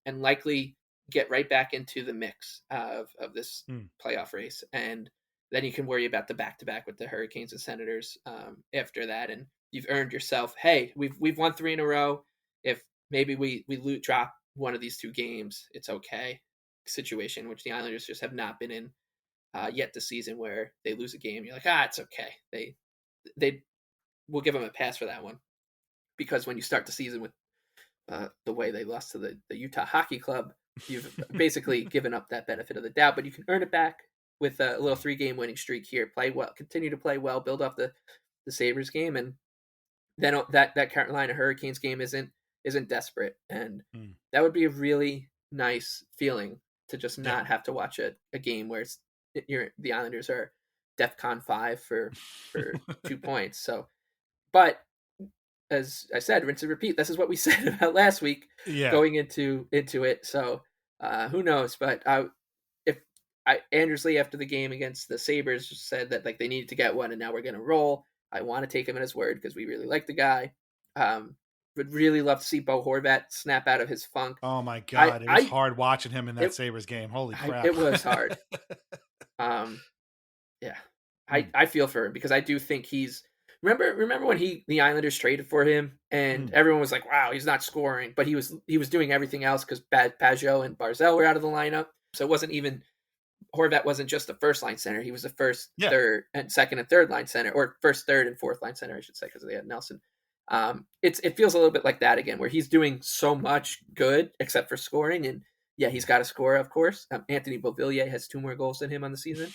[SPEAKER 2] and likely get right back into the mix of this playoff race. And then you can worry about the back-to-back with the Hurricanes and Senators after that, and you've earned yourself, hey, we've won 3 in a row. If maybe we drop one of these 2 games, it's okay situation, which the Islanders just have not been in yet this season, where they lose a game, you're like, it's okay. They will give them a pass for that one, because when you start the season with the way they lost to the Utah Hockey Club, you've basically given up that benefit of the doubt. But you can earn it back with a little 3-game winning streak here. Play well, continue to play well, build off the Sabres game, and then that Carolina Hurricanes game isn't desperate, and that would be a really nice feeling to just not have to watch a game where the Islanders are DEFCON 5 for 2 points. So, but as I said, rinse and repeat. This is what we said about last week going into it. So who knows? But Anders Lee, after the game against the Sabres, just said that they needed to get one, and now we're going to roll. I want to take him at his word because we really like the guy. Would really love to see Bo Horvat snap out of his funk.
[SPEAKER 1] Oh my God. It was hard watching him in that Sabres game. Holy crap.
[SPEAKER 2] It was hard. Yeah. I feel for him because I do think he's, remember when the Islanders traded for him and everyone was like, wow, he's not scoring, but he was doing everything else because Pajot and Barzell were out of the lineup. So it wasn't even, Horvat wasn't just the first line center. He was the first, third, and second and third line center, or first, third, and fourth line center, I should say, because they had Nelson. It feels a little bit like that again, where he's doing so much good except for scoring, and he's got to score, of course. Anthony Beauvillier has 2 more goals than him on the season,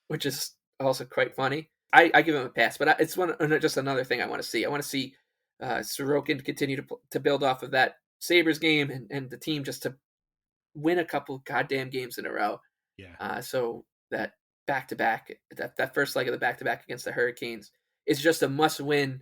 [SPEAKER 2] which is also quite funny. I give him a pass, but it's just another thing I want to see. I want to see Sorokin continue to build off of that Sabres game and the team just to win a couple goddamn games in a row. So that back-to-back, that first leg of the back-to-back against the Hurricanes is just a must-win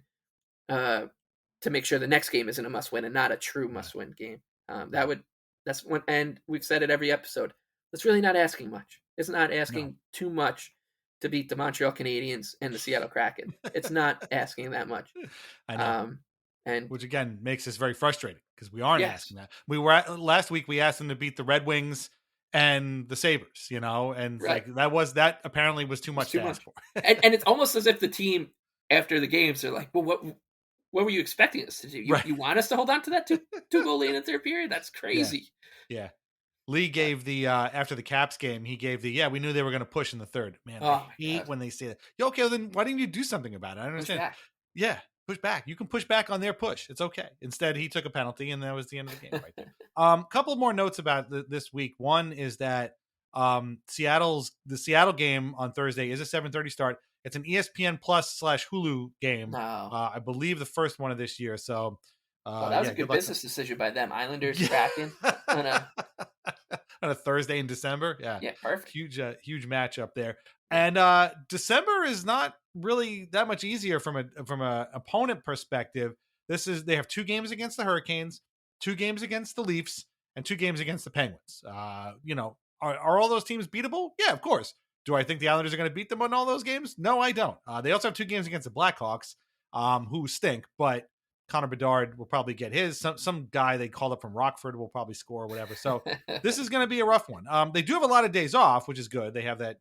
[SPEAKER 2] to make sure the next game isn't a must win and not a true
[SPEAKER 1] Right.
[SPEAKER 2] must win game.
[SPEAKER 1] Right.
[SPEAKER 2] That's when, and we've said it every episode. That's really not asking much. It's not
[SPEAKER 1] No.
[SPEAKER 2] asking too much to beat the Montreal Canadiens and the Seattle Kraken. It's not asking that much.
[SPEAKER 1] I know.
[SPEAKER 2] Um, and
[SPEAKER 1] Which again makes us very frustrating because we aren't
[SPEAKER 2] yes,
[SPEAKER 1] asking that. We were last week. We asked them to beat the Red Wings and the Sabres, and
[SPEAKER 2] right.
[SPEAKER 1] like that apparently was too
[SPEAKER 2] It's
[SPEAKER 1] much
[SPEAKER 2] too
[SPEAKER 1] to ask
[SPEAKER 2] much.
[SPEAKER 1] for.
[SPEAKER 2] And it's almost as if the team after the games are like, well, what were you expecting us to do?
[SPEAKER 1] Right.
[SPEAKER 2] You want us to hold on to that two goal lead in the third period? That's
[SPEAKER 1] Yeah.
[SPEAKER 2] crazy.
[SPEAKER 1] Yeah. Lee gave the after the Caps game, he gave the we knew they were going to push in the third. Man, I
[SPEAKER 2] Oh my
[SPEAKER 1] hate
[SPEAKER 2] god.
[SPEAKER 1] when they say that. Yeah, okay, well then why didn't you do something about it? I don't
[SPEAKER 2] Push
[SPEAKER 1] understand.
[SPEAKER 2] back.
[SPEAKER 1] Yeah, push back. You can push back on their push. It's okay. Instead, he took a penalty, and that was the end of the game right there. Couple more notes about this week. One is that the Seattle game on Thursday is a 7:30 start. It's an ESPN Plus / Hulu game.
[SPEAKER 2] No.
[SPEAKER 1] I believe the first one of this year. So,
[SPEAKER 2] Well, that was a
[SPEAKER 1] good
[SPEAKER 2] good
[SPEAKER 1] luck.
[SPEAKER 2] business decision by them. Islanders, Kraken. On
[SPEAKER 1] a Thursday in December. Yeah.
[SPEAKER 2] perfect.
[SPEAKER 1] Huge matchup there. And December is not really that much easier from a opponent perspective. They have 2 games against the Hurricanes, 2 games against the Leafs, and 2 games against the Penguins. Are all those teams beatable? Yeah, of course. Do I think the Islanders are going to beat them on all those games? No, I don't. They also have 2 games against the Blackhawks, who stink, but Connor Bedard will probably get his. Some guy they called up from Rockford will probably score or whatever. So this is going to be a rough one. They do have a lot of days off, which is good. They have that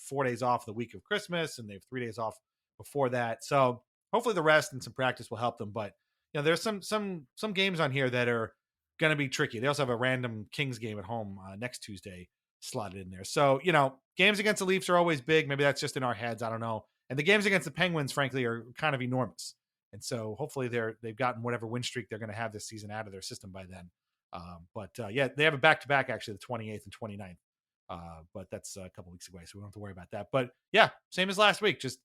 [SPEAKER 1] 4 days off the week of Christmas, and they have 3 days off before that. So hopefully the rest and some practice will help them. But there's some games on here that are going to be tricky. They also have a random Kings game at home next Tuesday slotted in there. So games against the Leafs are always big. Maybe that's just in our heads. I don't know. And the games against the Penguins, frankly, are kind of enormous. And so hopefully they've gotten whatever win streak they're going to have this season out of their system by then. They have a back-to-back actually, the 28th and 29th. But that's a couple weeks away, so we don't have to worry about that. But yeah, same as last week. Just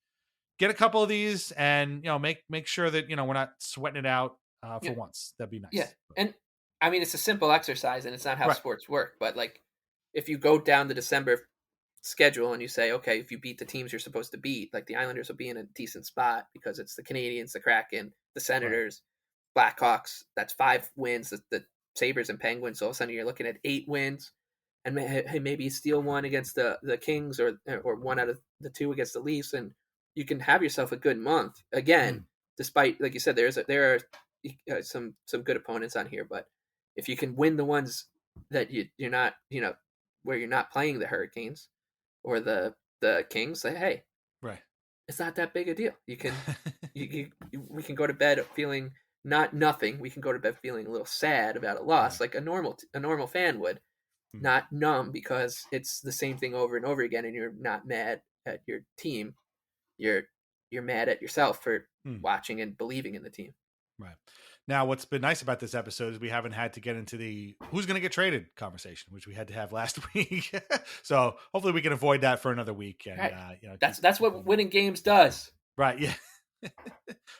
[SPEAKER 1] get a couple of these and make sure that we're not sweating it out for once. That'd be nice.
[SPEAKER 2] Yeah, and I mean it's a simple exercise, and it's not how
[SPEAKER 1] Right.
[SPEAKER 2] sports work. But like, if you go down the December schedule and you say, okay, if you beat the teams you're supposed to beat, like the Islanders will be in a decent spot because it's the Canadiens, the Kraken, the Senators, Blackhawks. That's 5 wins. The Sabres and Penguins. So all of a sudden you're looking at 8 wins, and maybe you steal one against the Kings or one out of the 2 against the Leafs, and you can have yourself a good month again. Despite, like you said, there are some good opponents on here, but if you can win the ones that you're not, where you're not playing the Hurricanes or the Kings, say, hey,
[SPEAKER 1] Right.
[SPEAKER 2] it's not that big a deal. You can we can go to bed feeling nothing. We can go to bed feeling a little sad about a loss, like a normal fan would, not numb because it's the same thing over and over again, and you're not mad at your team. You're mad at yourself for watching and believing in the team.
[SPEAKER 1] Right. Now, what's been nice about this episode is we haven't had to get into the who's going to get traded conversation, which we had to have last week. So hopefully we can avoid that for another week. And
[SPEAKER 2] right. That's what winning games does.
[SPEAKER 1] Right. Yeah.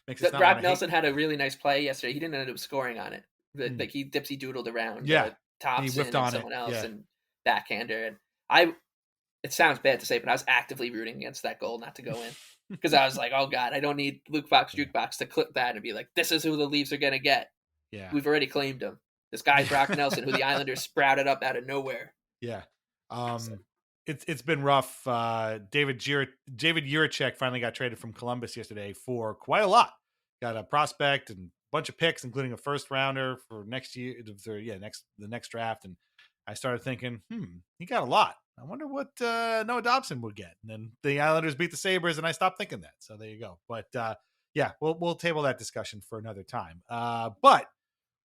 [SPEAKER 2] Makes us Brock Nelson had a really nice play yesterday. He didn't end up scoring on it. Like he dipsy doodled around.
[SPEAKER 1] Yeah.
[SPEAKER 2] Thompson and someone else and backhander. And it sounds bad to say, but I was actively rooting against that goal not to go in. Because I was like, oh God, I don't need Luke Fox Jukebox to clip that and be like, this is who the Leafs are going to get.
[SPEAKER 1] Yeah.
[SPEAKER 2] We've already claimed him. This guy's Brock Nelson, who the Islanders sprouted up out of nowhere.
[SPEAKER 1] Yeah. It's been rough. David Jiricek finally got traded from Columbus yesterday for quite a lot. Got a prospect and a bunch of picks, including a first rounder for next year. The next draft. And I started thinking, he got a lot. I wonder what Noah Dobson would get. And then the Islanders beat the Sabres, and I stopped thinking that. So there you go. But we'll table that discussion for another time. But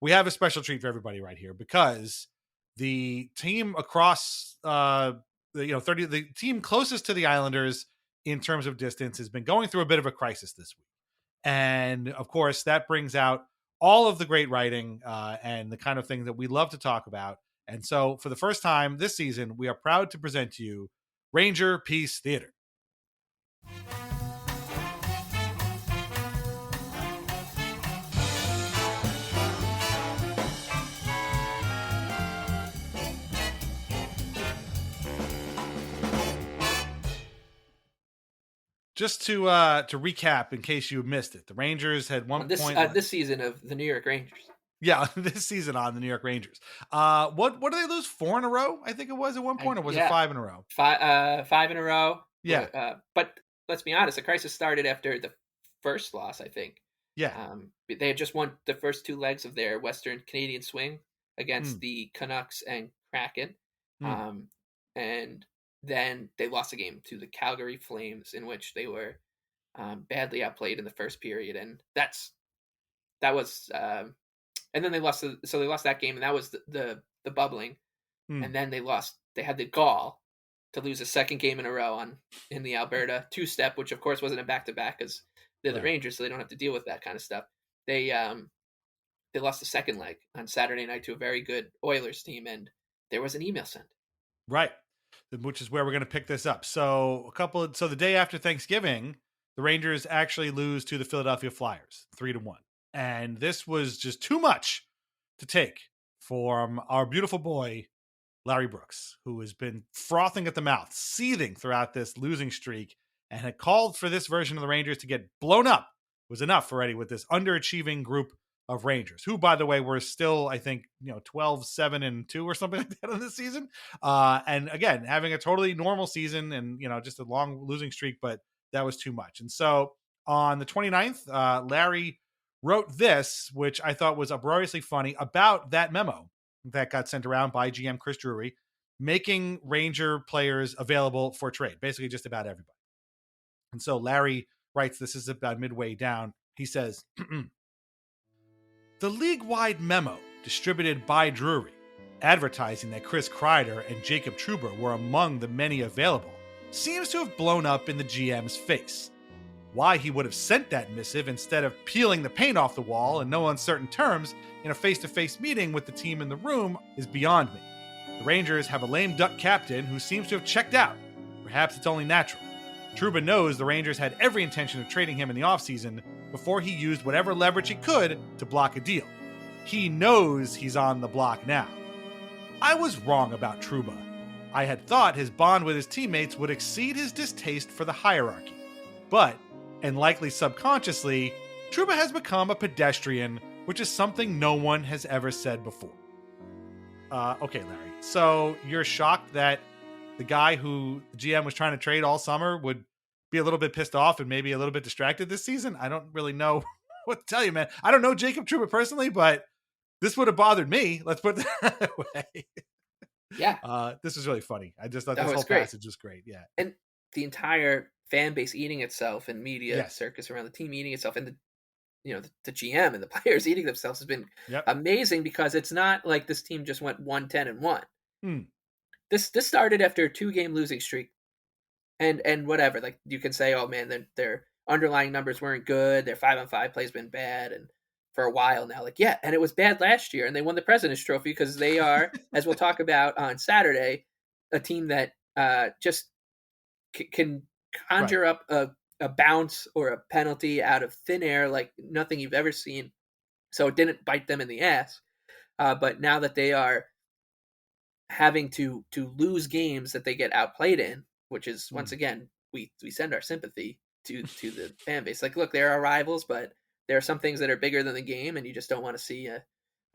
[SPEAKER 1] we have a special treat for everybody right here because the team across the team closest to the Islanders in terms of distance has been going through a bit of a crisis this week. And of course, that brings out all of the great writing and the kind of thing that we love to talk about. And so for the first time this season, we are proud to present to you Ranger Peace Theater. Just to recap, in case you missed it, the Rangers had one
[SPEAKER 2] On this
[SPEAKER 1] point.
[SPEAKER 2] this season of the New York Rangers.
[SPEAKER 1] Yeah, this season on the New York Rangers. What did they lose? 4 in a row? I think it was at one point, or was it
[SPEAKER 2] Yeah,
[SPEAKER 1] 5 in a row?
[SPEAKER 2] five in a row.
[SPEAKER 1] Yeah,
[SPEAKER 2] But let's be honest, the crisis started after the first loss, I think.
[SPEAKER 1] yeah.
[SPEAKER 2] They had just won the first two legs of their Western Canadian swing against
[SPEAKER 1] Mm,
[SPEAKER 2] the Canucks and Kraken.
[SPEAKER 1] mm,
[SPEAKER 2] And then they lost a game to the Calgary Flames in which they were badly outplayed in the first period. And that was and then they lost so they lost that game, and that was the bubbling.
[SPEAKER 1] mm.
[SPEAKER 2] And then they had the gall to lose a second game in a row in the Alberta two-step, which of course wasn't a back-to-back because they're the
[SPEAKER 1] Right.
[SPEAKER 2] Rangers, so they don't have to deal with that kind of stuff. They lost the second leg on Saturday night to a very good Oilers team, and there was an email sent.
[SPEAKER 1] Right. Which is where we're going to pick this up. So the day after Thanksgiving, the Rangers actually lose to the Philadelphia Flyers 3-1. And this was just too much to take from our beautiful boy, Larry Brooks, who has been frothing at the mouth, seething throughout this losing streak, and had called for this version of the Rangers to get blown up. Was enough already with this underachieving group of Rangers, who, by the way, were still, I think, 12-7-2 or something like that in this season. And again, having a totally normal season and, just a long losing streak, but that was too much. And so on the 29th, Larry wrote this, which I thought was uproariously funny, about that memo that got sent around by GM Chris Drury, making Ranger players available for trade, basically just about everybody. And so Larry writes, this is about midway down. He says, the league-wide memo distributed by Drury, advertising that Chris Kreider and Jacob Trouba were among the many available, seems to have blown up in the GM's face. Why he would have sent that missive instead of peeling the paint off the wall in no uncertain terms in a face-to-face meeting with the team in the room is beyond me. The Rangers have a lame duck captain who seems to have checked out. Perhaps it's only natural. Trouba knows the Rangers had every intention of trading him in the offseason before he used whatever leverage he could to block a deal. He knows he's on the block now. I was wrong about Trouba. I had thought his bond with his teammates would exceed his distaste for the hierarchy. But, and likely subconsciously, Trouba has become a pedestrian, which is something no one has ever said before. Okay, Larry. So you're shocked that the guy who the GM was trying to trade all summer would be a little bit pissed off and maybe a little bit distracted this season? I don't really know what to tell you, man. I don't know Jacob Trouba personally, but this would have bothered me. Let's put it that way.
[SPEAKER 2] Yeah.
[SPEAKER 1] This was really funny. I just thought this
[SPEAKER 2] was
[SPEAKER 1] whole
[SPEAKER 2] great.
[SPEAKER 1] passage was great. Yeah.
[SPEAKER 2] And the entire fan base eating itself and media
[SPEAKER 1] Yes.
[SPEAKER 2] circus around the team eating itself, and the GM and the players eating themselves has been amazing, because it's not like this team just went 1-10-1. This started after a 2-game losing streak, and whatever. Like, you can say, oh man, their underlying numbers weren't good. Their 5-on-5 play's been bad, and for a while now, like, yeah, and it was bad last year, and they won the President's Trophy because they are, as we'll talk about on Saturday, a team that just can conjure up a bounce or a penalty out of thin air like nothing you've ever seen. So it didn't bite them in the ass. But now that they are having to lose games that they get outplayed in, which is, once again, we send our sympathy to the fan base. Like, look, they're our rivals, but there are some things that are bigger than the game, and you just don't want to see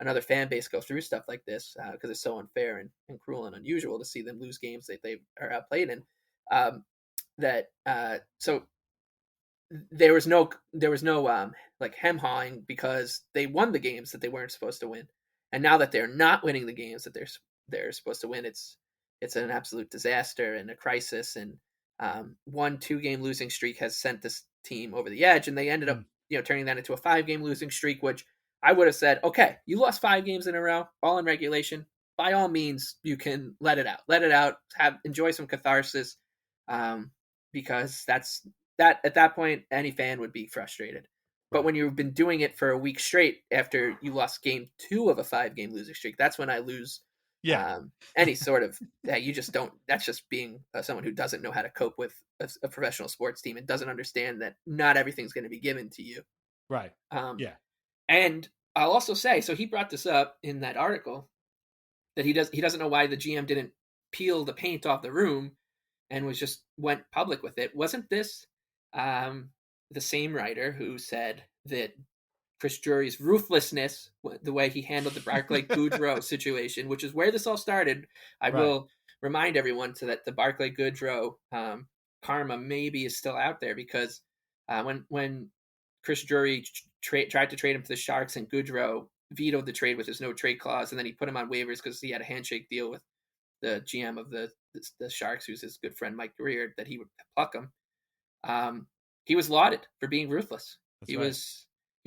[SPEAKER 2] another fan base go through stuff like this, because it's so unfair and cruel and unusual to see them lose games that they are outplayed in. So there was no like hem hawing, because they won the games that they weren't supposed to win, and now that they're not winning the games that they're supposed to win, it's an absolute disaster and a crisis. And 1-2-game losing streak has sent this team over the edge, and they ended up turning that into a 5-game losing streak, which I would have said, okay, you lost 5 games in a row, all in regulation. By all means, you can let it out, enjoy some catharsis, because that's at that point any fan would be frustrated. But when you've been doing it for a week straight after you lost game 2 of a 5-game losing streak, that's when I lose any sort of you just don't. That's just being someone who doesn't know how to cope with a professional sports team and doesn't understand that not everything's going to be given to you.
[SPEAKER 1] Right.
[SPEAKER 2] And I'll also say, so he brought this up in that article, that he doesn't know why the GM didn't peel the paint off the room and went public with it. Wasn't this the same writer who said that Chris Drury's ruthlessness, the way he handled the Barclay Goodrow situation, which is where this all started. I
[SPEAKER 1] Right.
[SPEAKER 2] will remind everyone to that the Barclay Goodrow karma maybe is still out there, because when Chris Drury tried to trade him to the Sharks, and Goodrow vetoed the trade with his no trade clause, and then he put him on waivers because he had a handshake deal with the GM of the Sharks, who's his good friend Mike Greer, that he would pluck him. He was lauded for being ruthless.
[SPEAKER 1] That's
[SPEAKER 2] he
[SPEAKER 1] right.
[SPEAKER 2] was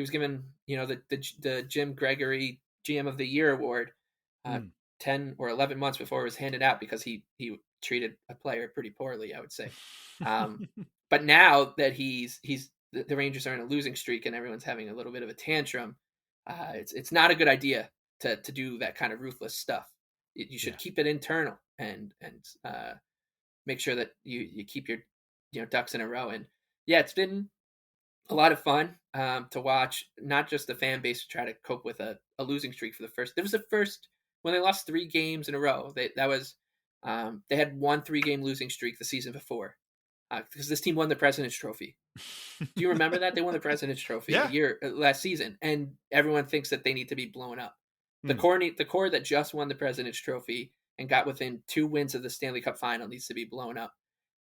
[SPEAKER 2] given, the Jim Gregory GM of the Year award 10 or 11 months before it was handed out, because he treated a player pretty poorly, I would say. But now that the Rangers are in a losing streak and everyone's having a little bit of a tantrum, it's not a good idea to do that kind of ruthless stuff. You should keep it internal and make sure that you keep your ducks in a row. And yeah, it's been a lot of fun to watch, not just the fan base try to cope with a losing streak for the first. There was the first when they lost 3 games in a row. They had 1 3-game losing streak the season before, because this team won the President's Trophy. Do you remember that they won the President's Trophy last season, and everyone thinks that they need to be blown up? The core that just won the President's Trophy and got within 2 wins of the Stanley Cup Final needs to be blown up.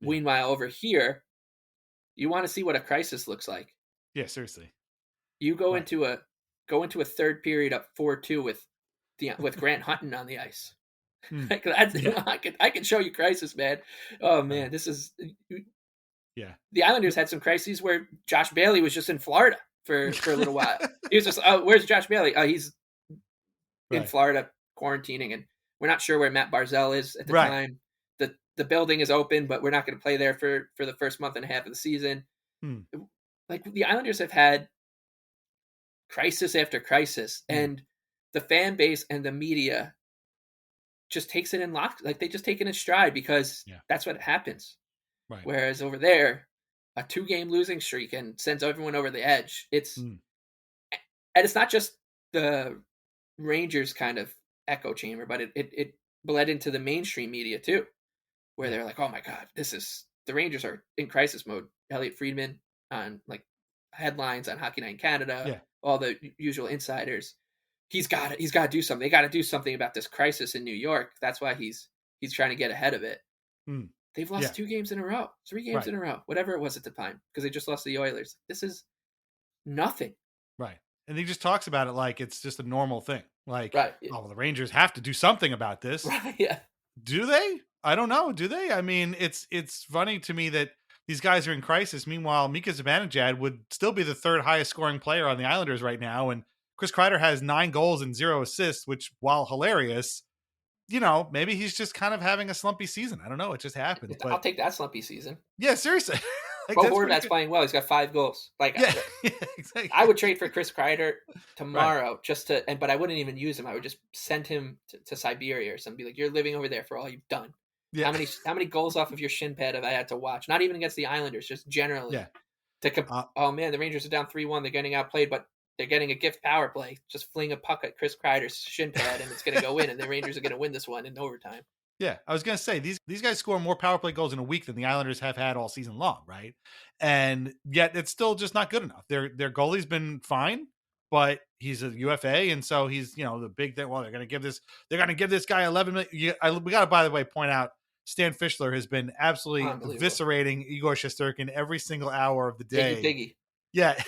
[SPEAKER 2] Yeah. Meanwhile, over here, you want to see what a crisis looks like.
[SPEAKER 1] Yeah, seriously.
[SPEAKER 2] You go into a third period up 4-2 with Grant Hutton on the ice. Like I can show you crisis, man. Oh man, this is. Yeah. The Islanders had some crises where Josh Bailey was just in Florida for a little while. He was just, where's Josh Bailey? He's in Florida quarantining, and we're not sure where Matt Barzal is at the time. The building is open, but we're not going to play there for the first month and a half of the season. Like, the Islanders have had crisis after crisis, and the fan base and the media just takes it in lock. Like, they just take it in stride, because that's what happens. Right. Whereas over there, a 2-game losing streak and sends everyone over the edge. And it's not just the Rangers kind of echo chamber, but it bled into the mainstream media too, where they're like, oh my God, the Rangers are in crisis mode. Elliot Friedman on like headlines on Hockey Night in Canada, all the usual insiders. He's got to do something. They got to do something about this crisis in New York. That's why he's trying to get ahead of it. They've lost 2 games in a row, 3 games in a row, whatever it was at the time, because they just lost the Oilers. This is nothing.
[SPEAKER 1] Right. And he just talks about it like it's just a normal thing. Like, oh, well, the Rangers have to do something about this.
[SPEAKER 2] Right, yeah.
[SPEAKER 1] Do they? I don't know. Do they? I mean, it's funny to me that these guys are in crisis. Meanwhile, Mika Zibanejad would still be the 3rd highest scoring player on the Islanders right now. And Chris Kreider has 9 goals and 0 assists, which, while hilarious, maybe he's just kind of having a slumpy season. I don't know. It just happens. But
[SPEAKER 2] I'll take that slumpy season.
[SPEAKER 1] Yeah, seriously.
[SPEAKER 2] Bo Horvat's playing well. He's got 5 goals. Like, exactly. I would trade for Chris Kreider tomorrow but I wouldn't even use him. I would just send him to Siberia or something. Be like, you're living over there for all you've done. Yeah. How many goals off of your shin pad have I had to watch? Not even against the Islanders, just generally. Yeah. Oh man, the Rangers are down 3-1. They're getting outplayed, but they're getting a gift power play. Just fling a puck at Chris Kreider's shin pad, and it's going to go in, and the Rangers are going to win this one in overtime.
[SPEAKER 1] Yeah, I was going to say, these guys score more power play goals in a week than the Islanders have had all season long, right? And yet it's still just not good enough. Their goalie's been fine, but he's a UFA, and so he's, the big thing. Well, they're going to give this guy $11 million. We got to, by the way, point out, Stan Fischler has been absolutely eviscerating Igor Shesterkin every single hour of the day.
[SPEAKER 2] Diggy.
[SPEAKER 1] Yeah,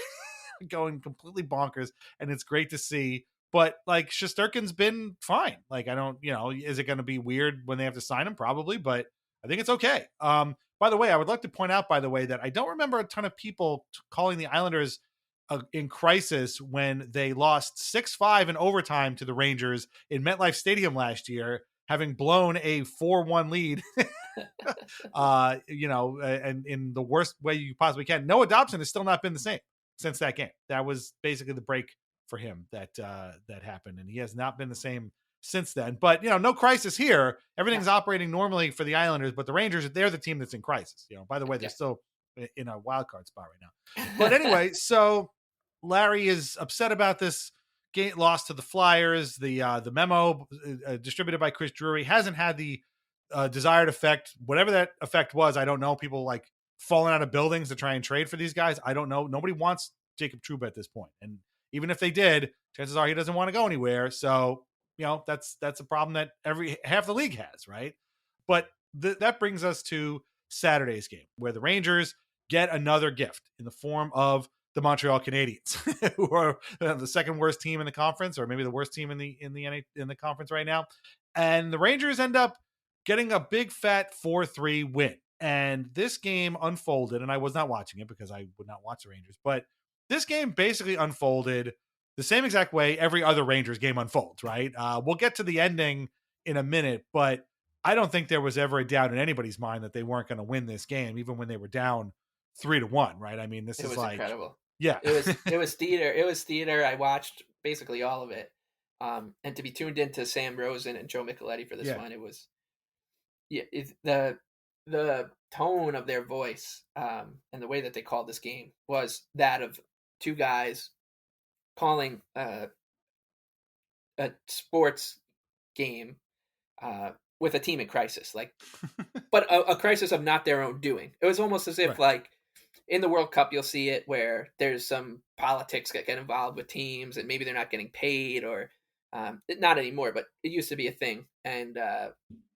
[SPEAKER 1] going completely bonkers, and it's great to see. But like, Shesterkin's been fine. Like, I don't, is it going to be weird when they have to sign him? Probably, but I think it's okay. By the way, I would like to point out, that I don't remember a ton of people calling the Islanders in crisis when they lost 6-5 in overtime to the Rangers in MetLife Stadium last year, having blown a 4-1 lead, and in the worst way you possibly can. Noah Dobson has still not been the same since that game. That was basically the break for him that happened, and he has not been the same since then. But no crisis here. Everything's operating normally for the Islanders, but the Rangers, they're the team that's in crisis. By the way, they're still in a wild card spot right now. But anyway, so Larry is upset about this game loss to the Flyers. The memo distributed by Chris Drury hasn't had the desired effect. Whatever that effect was, I don't know. People falling out of buildings to try and trade for these guys. I don't know. Nobody wants Jacob Trouba at this point. And even if they did, chances are he doesn't want to go anywhere. So, that's a problem that half the league has, right? But that brings us to Saturday's game, where the Rangers get another gift in the form of the Montreal Canadiens, who are the second worst team in the conference, or maybe the worst team in the conference right now. And the Rangers end up getting a big fat 4-3 win. And this game unfolded, and I was not watching it because I would not watch the Rangers, but this game basically unfolded the same exact way every other Rangers game unfolds, right? We'll get to the ending in a minute, but I don't think there was ever a doubt in anybody's mind that they weren't going to win this game, even when they were down 3-1, right? I mean, this is like
[SPEAKER 2] incredible.
[SPEAKER 1] Yeah.
[SPEAKER 2] It was theater. It was theater. I watched basically all of it. And to be tuned into Sam Rosen and Joe Micheletti for this one, it was the tone of their voice and the way that they called this game was that of two guys calling a sports game with a team in crisis, but a crisis of not their own doing. It was almost as if like in the World Cup, you'll see it where there's some politics that get involved with teams and maybe they're not getting paid or not anymore, but it used to be a thing. And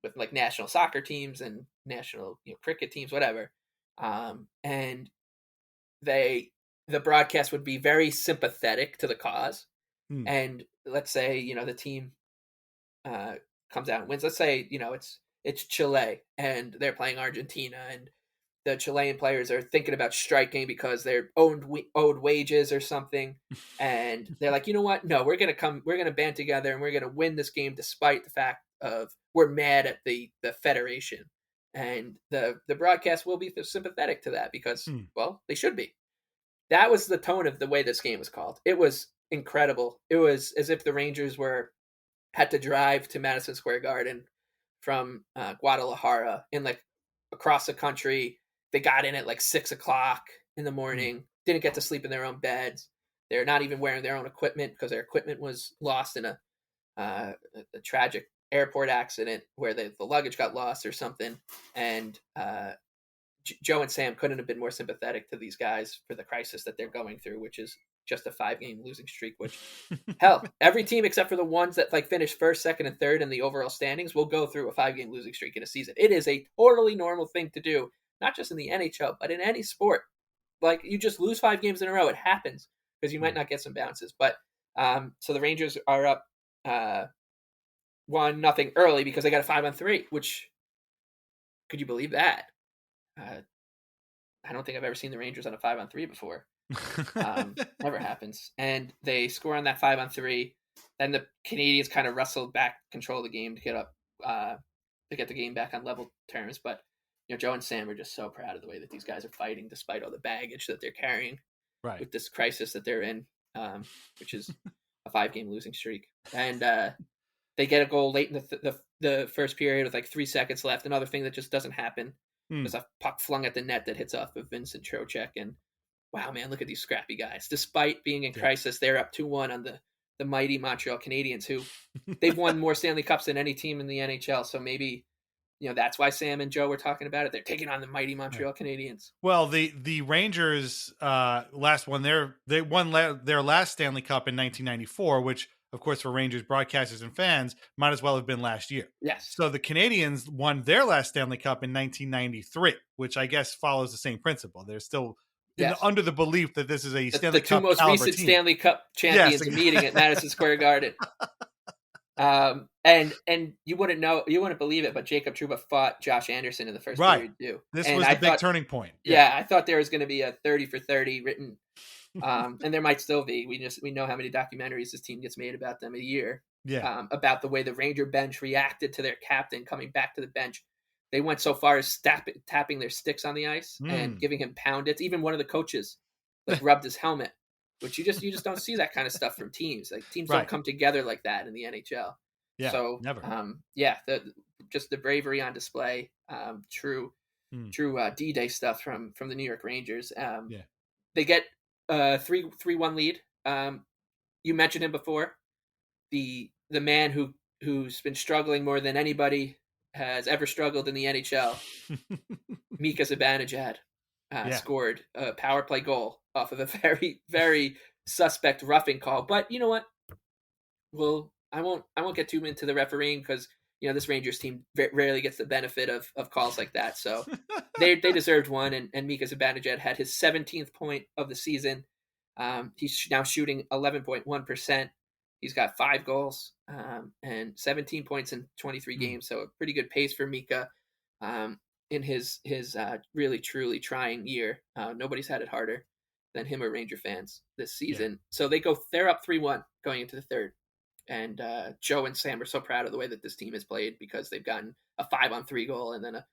[SPEAKER 2] with like national soccer teams and national cricket teams, whatever. And the broadcast would be very sympathetic to the cause. And let's say, the team comes out and wins. Let's say, it's Chile and they're playing Argentina and the Chilean players are thinking about striking because they're owed wages or something. And they're like, you know what? No, we're going to band together and we're going to win this game despite the fact of we're mad at the federation. And the broadcast will be sympathetic to that because, well, they should be. That was the tone of the way this game was called. It was incredible. It was as if the Rangers had to drive to Madison Square Garden from Guadalajara in like across the country. They got in at like 6:00 in the morning, didn't get to sleep in their own beds. They're not even wearing their own equipment because their equipment was lost in a tragic airport accident where the luggage got lost or something. And Joe and Sam couldn't have been more sympathetic to these guys for the crisis that they're going through, which is just a 5-game losing streak, which hell, every team except for the ones that like finish first, second, and third in the overall standings will go through a 5-game losing streak in a season. It is a totally normal thing to do, not just in the NHL, but in any sport. Like you just lose 5 games in a row. It happens because you might not get some bounces. But so the Rangers are up 1-0 early because they got a 5-on-3, which could you believe that? I don't think I've ever seen the Rangers on a 5-on-3 before. Never happens. And they score on that 5-on-3. Then the Canadiens kind of wrestled back, control the game to get up, to get the game back on level terms. But Joe and Sam are just so proud of the way that these guys are fighting, despite all the baggage that they're carrying with this crisis that they're in, which is a 5-game losing streak. And they get a goal late in the first period with like 3 seconds left. Another thing that just doesn't happen. There's a puck flung at the net that hits off of Vincent Trocheck, and wow, man, look at these scrappy guys. Despite being in crisis, they're up 2-1 on the mighty Montreal Canadiens, who they've won more Stanley Cups than any team in the NHL. So maybe that's why Sam and Joe were talking about it. They're taking on the mighty Montreal Canadiens.
[SPEAKER 1] Well, the Rangers they won their last Stanley Cup in 1994, which of course for Rangers broadcasters and fans might as well have been last year.
[SPEAKER 2] Yes.
[SPEAKER 1] So the Canadiens won their last Stanley Cup in 1993, which I guess follows the same principle. They're still under the belief that this is a Stanley Cup.
[SPEAKER 2] The two most recent team. Stanley Cup champions meeting at Madison Square Garden. And you wouldn't believe it, but Jacob Trouba fought Josh Anderson in the first period too.
[SPEAKER 1] This was the big turning point.
[SPEAKER 2] Yeah, I thought there was going to be a 30 for 30 written, and there might still be. We know how many documentaries this team gets made about them a year.
[SPEAKER 1] Yeah.
[SPEAKER 2] About the way the Ranger bench reacted to their captain coming back to the bench. They went so far as tapping their sticks on the ice and giving him pound-its. Even one of the coaches rubbed his helmet, which you just don't see that kind of stuff from teams. Like teams don't come together like that in the NHL.
[SPEAKER 1] Yeah,
[SPEAKER 2] so
[SPEAKER 1] never.
[SPEAKER 2] Just the bravery on display. True D-Day stuff from the New York Rangers. They get a 3-1 lead. You mentioned him before. The man who's been struggling more than anybody has ever struggled in the NHL, Mika Zibanejad. scored a power play goal off of a very, very suspect roughing call. But you know what? Well, I won't get too into the refereeing because this Rangers team rarely gets the benefit of calls like that. So they deserved one, and Mika Zibanejad had his 17th point of the season. He's now shooting 11.1%. He's got 5 goals and 17 points in 23 games, so a pretty good pace for Mika in his really truly trying year. Nobody's had it harder than him or Ranger fans this season. Yeah. So they're up 3-1 going into the third. And Joe and Sam are so proud of the way that this team has played because they've gotten a 5-on-3 goal and then a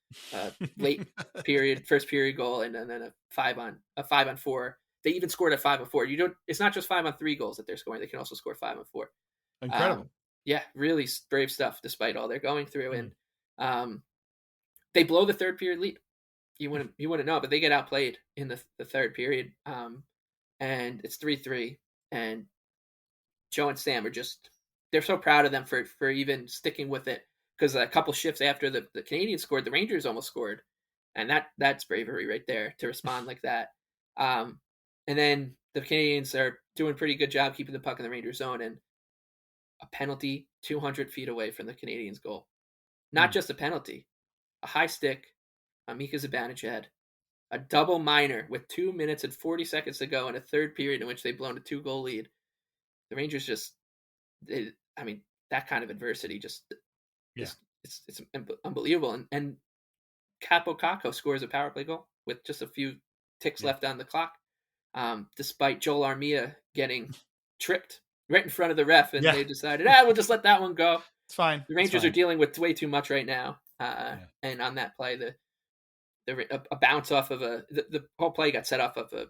[SPEAKER 2] late first period goal and then a 5-on-4. They even scored a 5-on-4. It's not just 5-on-3 goals that they're scoring; they can also score 5-on-4.
[SPEAKER 1] Incredible.
[SPEAKER 2] Yeah, really brave stuff despite all they're going through. And they blow the third period lead. You wouldn't know, but they get outplayed in the third period. And it's 3-3. And Joe and Sam are they're so proud of them for even sticking with it, because a couple shifts after the Canadians scored, the Rangers almost scored, and that's bravery right there to respond like that. And then the Canadians are doing a pretty good job keeping the puck in the Rangers zone, and a penalty 200 feet away from the Canadians' goal. Not just a penalty, a high stick on Mika Zibanejad, a double minor with 2 minutes and 40 seconds to go in a third period in which they've blown a 2-goal lead. The Rangers that kind of adversity it's unbelievable. And Capo Caco scores a power play goal with just a few ticks left on the clock, despite Joel Armia getting tripped right in front of the ref, and they decided, we'll just let that one go.
[SPEAKER 1] It's fine.
[SPEAKER 2] The Rangers are dealing with way too much right now, and on that play, a bounce off of the whole play got set off of a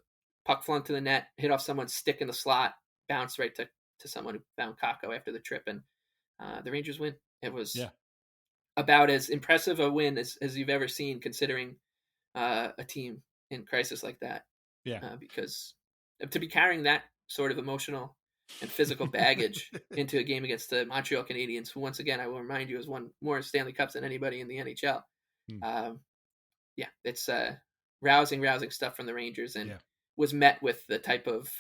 [SPEAKER 2] puck flung to the net, hit off someone's stick in the slot, bounced right to someone who found Kako after the trip, and the Rangers win. It was about as impressive a win as you've ever seen, considering a team in crisis like that. Because to be carrying that sort of emotional and physical baggage into a game against the Montreal Canadiens, who, once again, I will remind you, has won more Stanley Cups than anybody in the NHL. It's rousing stuff from the Rangers, and was met with the type of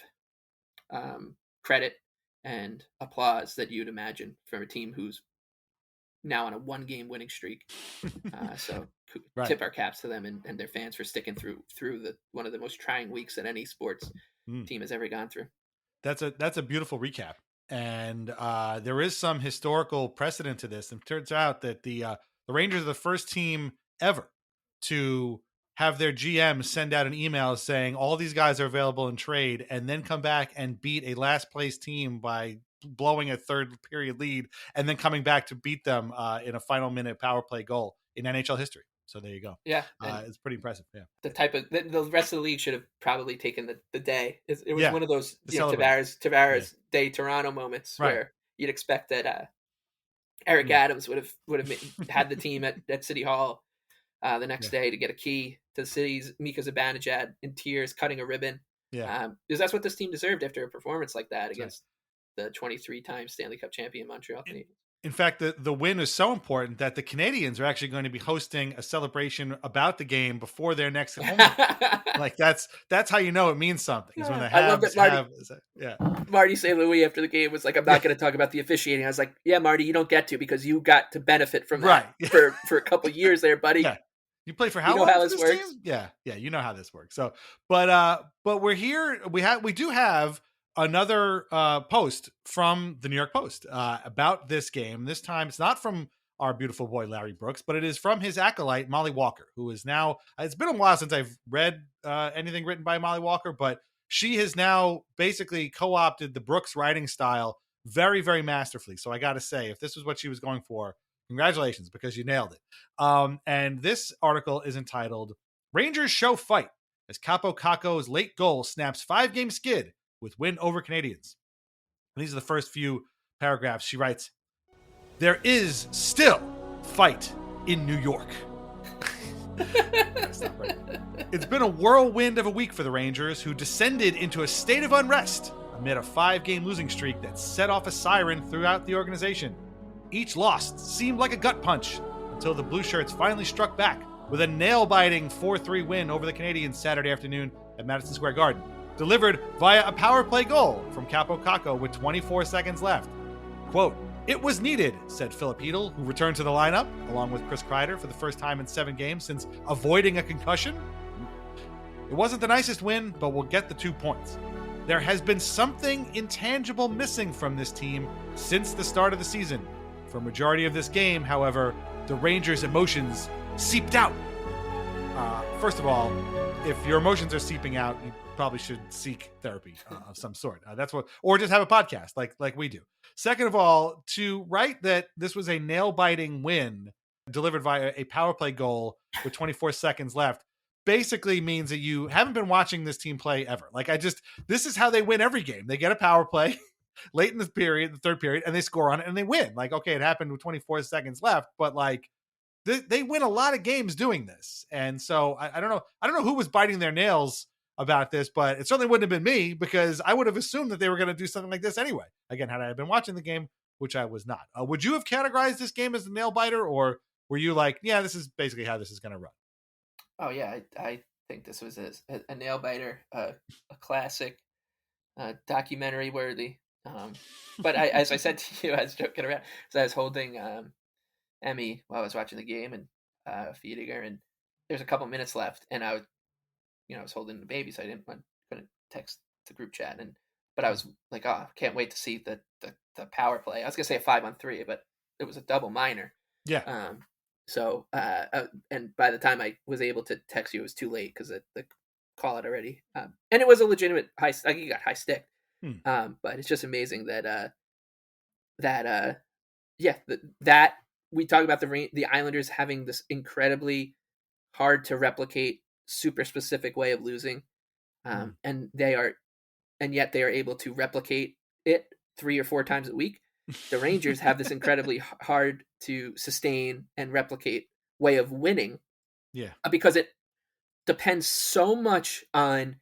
[SPEAKER 2] credit and applause that you'd imagine from a team who's now on a 1-game winning streak. So tip our caps to them and their fans for sticking through one of the most trying weeks that any sports team has ever gone through.
[SPEAKER 1] That's a beautiful recap. And there is some historical precedent to this. And it turns out that the Rangers are the first team ever to have their GM send out an email saying all these guys are available in trade, and then come back and beat a last place team by blowing a third period lead, and then coming back to beat them in a final minute power play goal in NHL history. So there you go. Yeah. It's pretty impressive. Yeah.
[SPEAKER 2] The type of the rest of the league should have probably taken the day. It was one of those Tavares Day Toronto moments where you'd expect that Eric Adams would have had the team at City Hall the next day to get a key to the city's Mika Zibanejad in tears, cutting a ribbon. Because that's what this team deserved after a performance like that against the 23-time Stanley Cup champion Montreal Canadiens.
[SPEAKER 1] In fact, the win is so important that the Canadians are actually going to be hosting a celebration about the game before their next home game. Like that's how you know it means something. Is when the Habs I love that
[SPEAKER 2] Marty St. Louis after the game was like, "I'm not going to talk about the officiating." I was like, "Yeah, Marty, you don't get to, because you got to benefit from that for a couple years there, buddy."
[SPEAKER 1] Yeah. You play for how long?
[SPEAKER 2] How this works?
[SPEAKER 1] Team? Yeah, you know how this works. So, but we're here. We do have another post from the New York Post about this game. This time it's not from our beautiful boy Larry Brooks, but it is from his acolyte Molly Walker, who is now, it's been a while since I've read anything written by Molly Walker, but she has now basically co-opted the Brooks writing style very, very masterfully. So I got to say, if this was what she was going for, congratulations, because you nailed it. And this article is entitled "Rangers Show Fight as Capo Caco's late goal snaps 5-game skid with win over Canadians." And these are the first few paragraphs. She writes, "There is still fight in New York." That's not right. "It's been a whirlwind of a week for the Rangers, who descended into a state of unrest amid a 5-game losing streak that set off a siren throughout the organization. Each loss seemed like a gut punch until the Blue Shirts finally struck back with a nail-biting 4-3 win over the Canadiens Saturday afternoon at Madison Square Garden, delivered via a power play goal from Capo Caco with 24 seconds left. Quote, "It was needed," said Philip Hedl, who returned to the lineup, along with Chris Kreider for the first time in 7 games since avoiding a concussion. It wasn't the nicest win, but we'll get the 2 points. There has been something intangible missing from this team since the start of the season. For a majority of this game, however, the Rangers' emotions seeped out. First of all, if your emotions are seeping out, you probably should seek therapy of some sort. Or just have a podcast like we do. Second of all, to write that this was a nail-biting win delivered via a power play goal with 24 seconds left basically means that you haven't been watching this team play ever. This is how they win every game. They get a power play late in the third period, and they score on it and they win. Okay, it happened with 24 seconds left, but they win a lot of games doing this. And so I don't know who was biting their nails about this, but it certainly wouldn't have been me, because I would have assumed that they were going to do something like this anyway. Again, had I been watching the game, which I was not. Would you have categorized this game as a nail biter, or were you like, yeah, this is basically how this is going to run?
[SPEAKER 2] Oh yeah, I think this was a nail biter, a classic, documentary worthy. But as I said to you, I was joking around, so I was holding Emmy while I was watching the game and feeding her, and there's a couple minutes left, and I was holding the baby, so I couldn't text the group chat, but I was like, oh, can't wait to see the power play. I was gonna say a 5-on-3, but it was a double minor.
[SPEAKER 1] Yeah.
[SPEAKER 2] So, and by the time I was able to text you, it was too late because the call had already, and it was a legitimate high. You got high stick, but it's just amazing that that we talk about the Islanders having this incredibly hard to replicate, super specific way of losing, and yet they are able to replicate it 3 or 4 times a week. The Rangers have this incredibly hard to sustain and replicate way of winning.
[SPEAKER 1] Yeah.
[SPEAKER 2] Because it depends so much on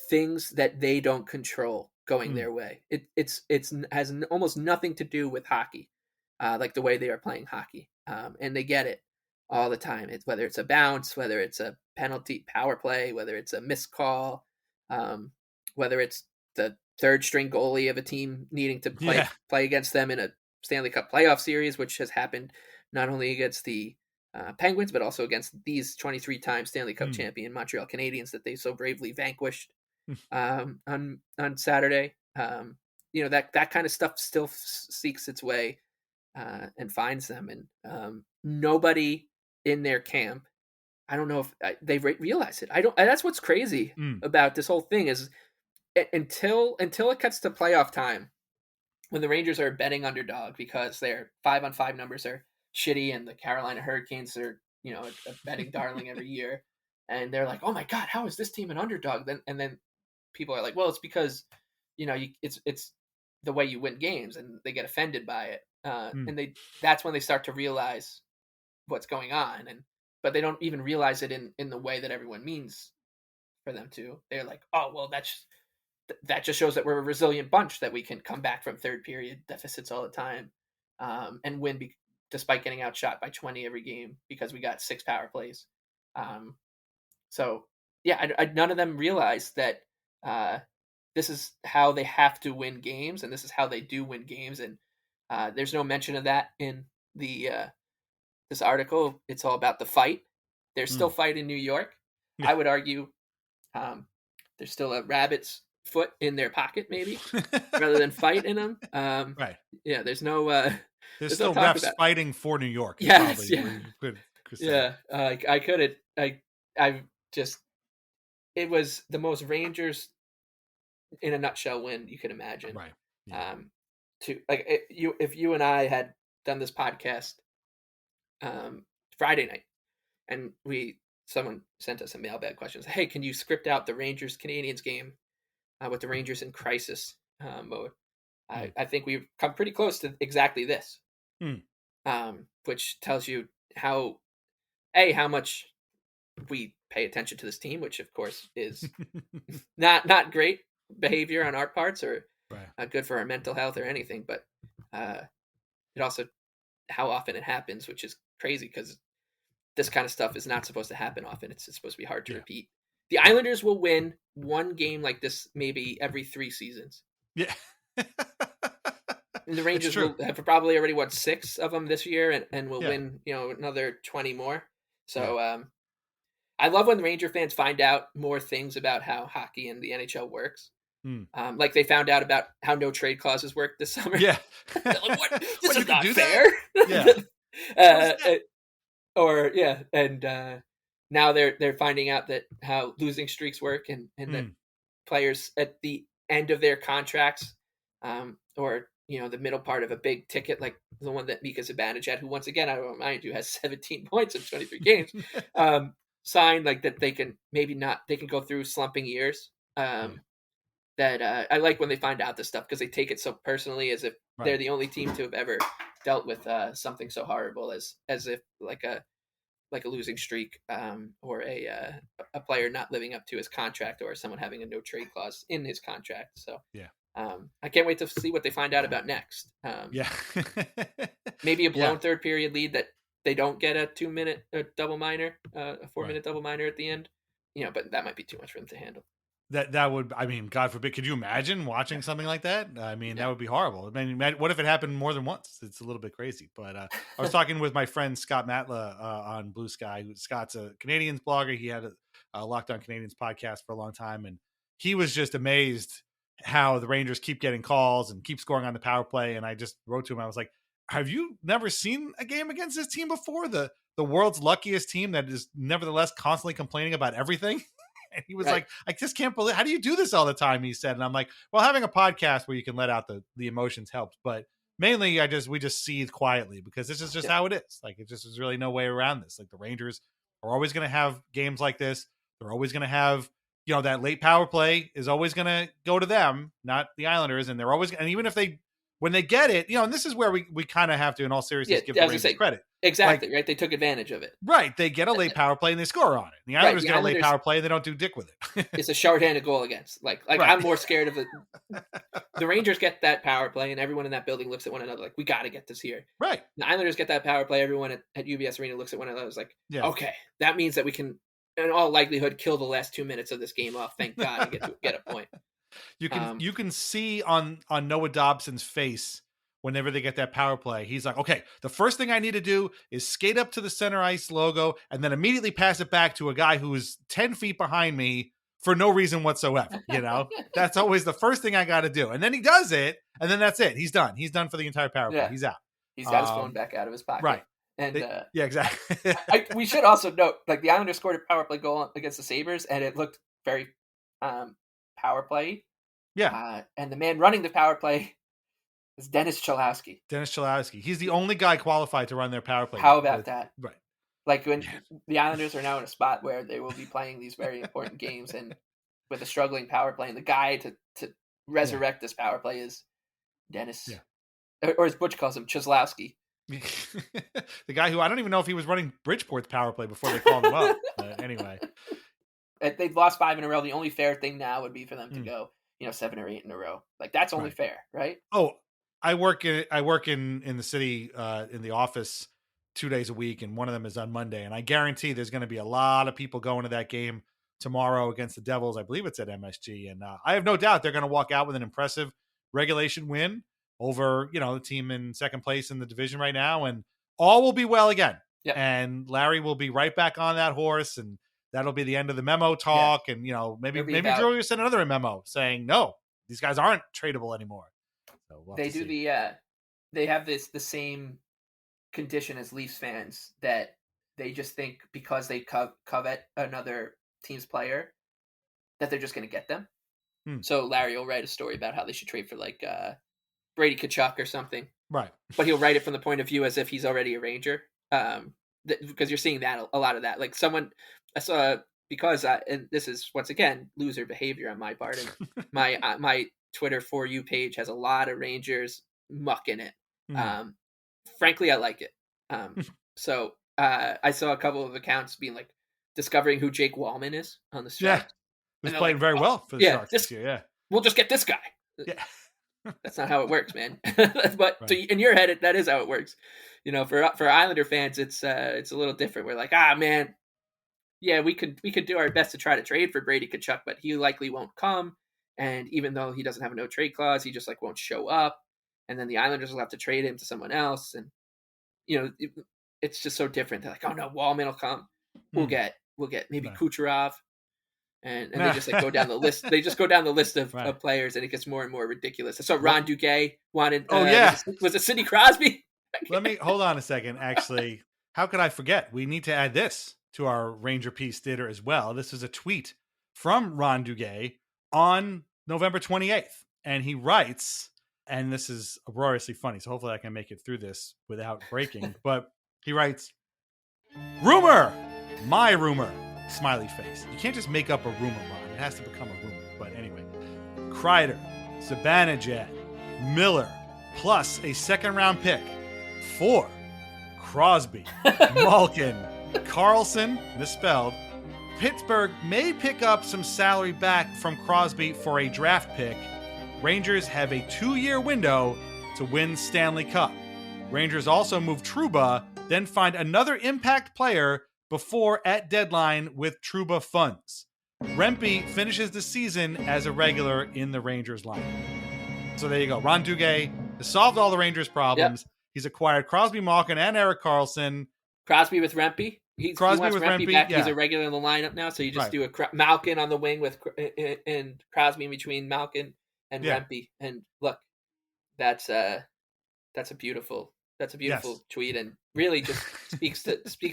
[SPEAKER 2] things that they don't control going their way. It has almost nothing to do with hockey, like the way they are playing hockey. And they get it all the time. Whether it's a bounce, whether it's a penalty power play, whether it's a missed call, whether it's the third string goalie of a team needing to play against them in a Stanley Cup playoff series, which has happened not only against the Penguins, but also against these 23-time Stanley Cup champion Montreal Canadiens that they so bravely vanquished on Saturday. That kind of stuff still seeks its way and finds them. And nobody in their camp, I don't know if they realize it. That's what's crazy about this whole thing is, until it gets to playoff time, when the Rangers are betting underdog because their 5-on-5 numbers are shitty and the Carolina Hurricanes are a betting darling every year, and they're like, oh my god, how is this team an underdog? Then people are like, well, it's because it's the way you win games, and they get offended by it, and that's when they start to realize what's going on, but they don't even realize it in the way that everyone means for them to. They're like, oh well, that just shows that we're a resilient bunch, that we can come back from third period deficits all the time, and win despite getting outshot by 20 every game because we got 6 power plays. So yeah, none of them realize that this is how they have to win games, and this is how they do win games. And there's no mention of that in the this article. It's all about the fight. There's still fight in New York. I would argue there's still a rabbit's foot in their pocket, maybe, rather than fight in them.
[SPEAKER 1] Right.
[SPEAKER 2] Yeah, there's no
[SPEAKER 1] there's still refs fighting for New York.
[SPEAKER 2] Yes,
[SPEAKER 1] could
[SPEAKER 2] yeah. I couldn't. I just, it was the most Rangers in a nutshell win you could imagine.
[SPEAKER 1] Right. Yeah.
[SPEAKER 2] If you and I had done this podcast Friday night, and someone sent us a mailbag question, hey, can you script out the Rangers Canadiens game with the Rangers in crisis mode? I think we've come pretty close to exactly this, which tells you how much we pay attention to this team, which of course is not great behavior on our parts, or not good for our mental health or anything, but it also how often it happens, which is crazy because this kind of stuff is not supposed to happen often. It's supposed to be hard to
[SPEAKER 1] Yeah.
[SPEAKER 2] repeat. The Islanders will win one game like this maybe every 3 seasons.
[SPEAKER 1] Yeah.
[SPEAKER 2] And the
[SPEAKER 1] It's
[SPEAKER 2] Rangers
[SPEAKER 1] true.
[SPEAKER 2] will have probably already won 6 of them this year, and will
[SPEAKER 1] Yeah.
[SPEAKER 2] win, another 20 more. So
[SPEAKER 1] Yeah.
[SPEAKER 2] I love when Ranger fans find out more things about how hockey and the NHL works.
[SPEAKER 1] Mm.
[SPEAKER 2] Like they found out about how no trade clauses work this summer.
[SPEAKER 1] Yeah.
[SPEAKER 2] They're like, what? This
[SPEAKER 1] What, you
[SPEAKER 2] is
[SPEAKER 1] can
[SPEAKER 2] not
[SPEAKER 1] do
[SPEAKER 2] fair.
[SPEAKER 1] that? Yeah.
[SPEAKER 2] Or yeah, and now they're finding out that how losing streaks work, and that players at the end of their contracts, or the middle part of a big ticket like the one that Mika Zibanejad, who once again I remind you has 17 points in 23 games, signed, like that they can go through slumping years. That I like when they find out this stuff, because they take it so personally, as if they're the only team to have ever dealt with something so horrible as if like a losing streak, or a player not living up to his contract, or someone having a no trade clause in his contract. So
[SPEAKER 1] yeah,
[SPEAKER 2] I can't wait to see what they find out about next.
[SPEAKER 1] Yeah.
[SPEAKER 2] Maybe a blown third period lead that they don't get a 2-minute double minor, a 4-minute double minor at the end. But that might be too much for them to handle.
[SPEAKER 1] That would, I mean, God forbid, could you imagine watching something like that? I mean, that would be horrible. I mean, what if it happened more than once? It's a little bit crazy. But I was talking with my friend Scott Matla on Blue Sky. Scott's a Canadians blogger. He had a Locked On Canadians podcast for a long time, and he was just amazed how the Rangers keep getting calls and keep scoring on the power play. And I just wrote to him, I was like, have you never seen a game against this team before? The world's luckiest team that is nevertheless constantly complaining about everything. And he was like, I just can't believe, how do you do this all the time? He said. And I'm like, well, having a podcast where you can let out the emotions helps. But mainly we just seethe quietly, because this is just how it is. Like, it just, there's really no way around this. Like, the Rangers are always going to have games like this. They're always going to have, that late power play is always going to go to them, not the Islanders. And they're always, and even if when they get it, and this is where we kind of have to, in all seriousness, give the Rangers credit.
[SPEAKER 2] Exactly, right? They took advantage of it.
[SPEAKER 1] Right. They get a late power play and they score on it. The Islanders get a late power play and they don't do dick with it.
[SPEAKER 2] It's a shorthanded goal against. Like I'm more scared of the Rangers get that power play and everyone in that building looks at one another like, we got to get this here.
[SPEAKER 1] Right.
[SPEAKER 2] The Islanders get that power play. Everyone at UBS Arena looks at one another like, okay, that means that we can, in all likelihood, kill the last 2 minutes of this game off. Thank God, and get a point.
[SPEAKER 1] You can see on Noah Dobson's face whenever they get that power play, he's like, okay, the first thing I need to do is skate up to the center ice logo and then immediately pass it back to a guy who is 10 feet behind me for no reason whatsoever. That's always the first thing I got to do. And then he does it. And then that's it. He's done. He's done for the entire power play. He's out.
[SPEAKER 2] He's got his phone back out of his pocket.
[SPEAKER 1] Right.
[SPEAKER 2] And
[SPEAKER 1] yeah, exactly.
[SPEAKER 2] We should also note, like, the Islanders scored a power play goal against the Sabres, and it looked very power play.
[SPEAKER 1] Yeah.
[SPEAKER 2] And the man running the power play is Dennis Cholowski.
[SPEAKER 1] He's the only guy qualified to run their power play.
[SPEAKER 2] How about that?
[SPEAKER 1] Right.
[SPEAKER 2] Like, when the Islanders are now in a spot where they will be playing these very important games, and with a struggling power play, and the guy to resurrect this power play is Dennis. Yeah. Or as Butch calls him, Cholowski.
[SPEAKER 1] The guy who, I don't even know if he was running Bridgeport's power play before they called him up. But anyway.
[SPEAKER 2] They've lost 5 in a row. The only fair thing now would be for them to go, 7 or 8 in a row. Like, that's only fair, right?
[SPEAKER 1] Oh, I work in the city, in the office 2 days a week, and one of them is on Monday. And I guarantee there's going to be a lot of people going to that game tomorrow against the Devils. I believe it's at MSG. And I have no doubt they're going to walk out with an impressive regulation win over, the team in second place in the division right now. And all will be well again. Yep. And Larry will be right back on that horse. And that'll be the end of the memo talk. Yeah. And, maybe Joe will send another memo saying, no, these guys aren't tradable anymore. So
[SPEAKER 2] they do they have the same condition as Leafs fans, that they just think because they covet another team's player that they're just going to get them. So Larry will write a story about how they should trade for like Brady Tkachuk or something.
[SPEAKER 1] Right.
[SPEAKER 2] But he'll write it from the point of view as if he's already a Ranger. Because you're seeing that a lot of that. Like someone I saw, because and this is once again loser behavior on my part, and my Twitter For You page has a lot of Rangers muck in it. Frankly, I like it. So I saw a couple of accounts being like discovering who Jake Wallman is on the Sharks.
[SPEAKER 1] Yeah, he's playing very well for the Sharks this year. Yeah,
[SPEAKER 2] we'll just get this guy.
[SPEAKER 1] Yeah,
[SPEAKER 2] That's not how it works, man. But
[SPEAKER 1] Right.
[SPEAKER 2] in your head, that is how it works. For Islander fans, it's a little different. We're like, man, yeah, we could do our best to try to trade for Brady Tkachuk, but he likely won't come. And even though he doesn't have a no trade clause, he just like won't show up. And then the Islanders will have to trade him to someone else. And it's just so different. They're like, oh no, Wallman will come. We'll get maybe
[SPEAKER 1] Right.
[SPEAKER 2] Kucherov. And they just like go down the list. They just go down the list of
[SPEAKER 1] Right.
[SPEAKER 2] players, and it gets more and more ridiculous. So Ron Duguay wanted.
[SPEAKER 1] Oh yeah.
[SPEAKER 2] Was it Sidney Crosby?
[SPEAKER 1] Let me hold on a second. Actually, how could I forget? We need to add this to our Ranger Piece Theater as well. This is a tweet from Ron Duguay on November 28th. And he writes, and this is uproariously funny, so hopefully I can make it through this without breaking. But he writes, rumor, my rumor, smiley face. You can't just make up a rumor, Ron. It has to become a rumor. But anyway, Kreider, Zibanejad, Miller, plus a second-round pick for Crosby, Malkin, Carlson, misspelled. Pittsburgh may pick up some salary back from Crosby for a draft pick. Rangers have a 2-year window to win Stanley Cup. Rangers also move Trouba, then find another impact player before at deadline with Trouba funds. Rempe finishes the season as a regular in the Rangers lineup. So there you go. Ron Duguay has solved all the Rangers' problems. Yep. He's acquired Crosby, Malkin, and Erik Karlsson.
[SPEAKER 2] Crosby with Rempe. He wants Rempe back. Yeah. He's a regular in the lineup now, so you just do a Malkin on the wing with and Crosby in between Malkin and Rempe. And look, that's a beautiful tweet, and really just speaks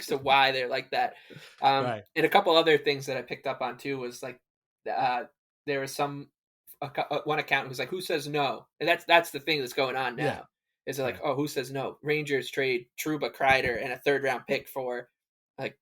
[SPEAKER 2] to why they're like that. And a couple other things that I picked up on too was like there was one account who's like, who says no? And that's the thing that's going on now. Yeah. Is it like, oh, who says no? Rangers trade Trouba, Kreider, and a 3rd-round pick for, like,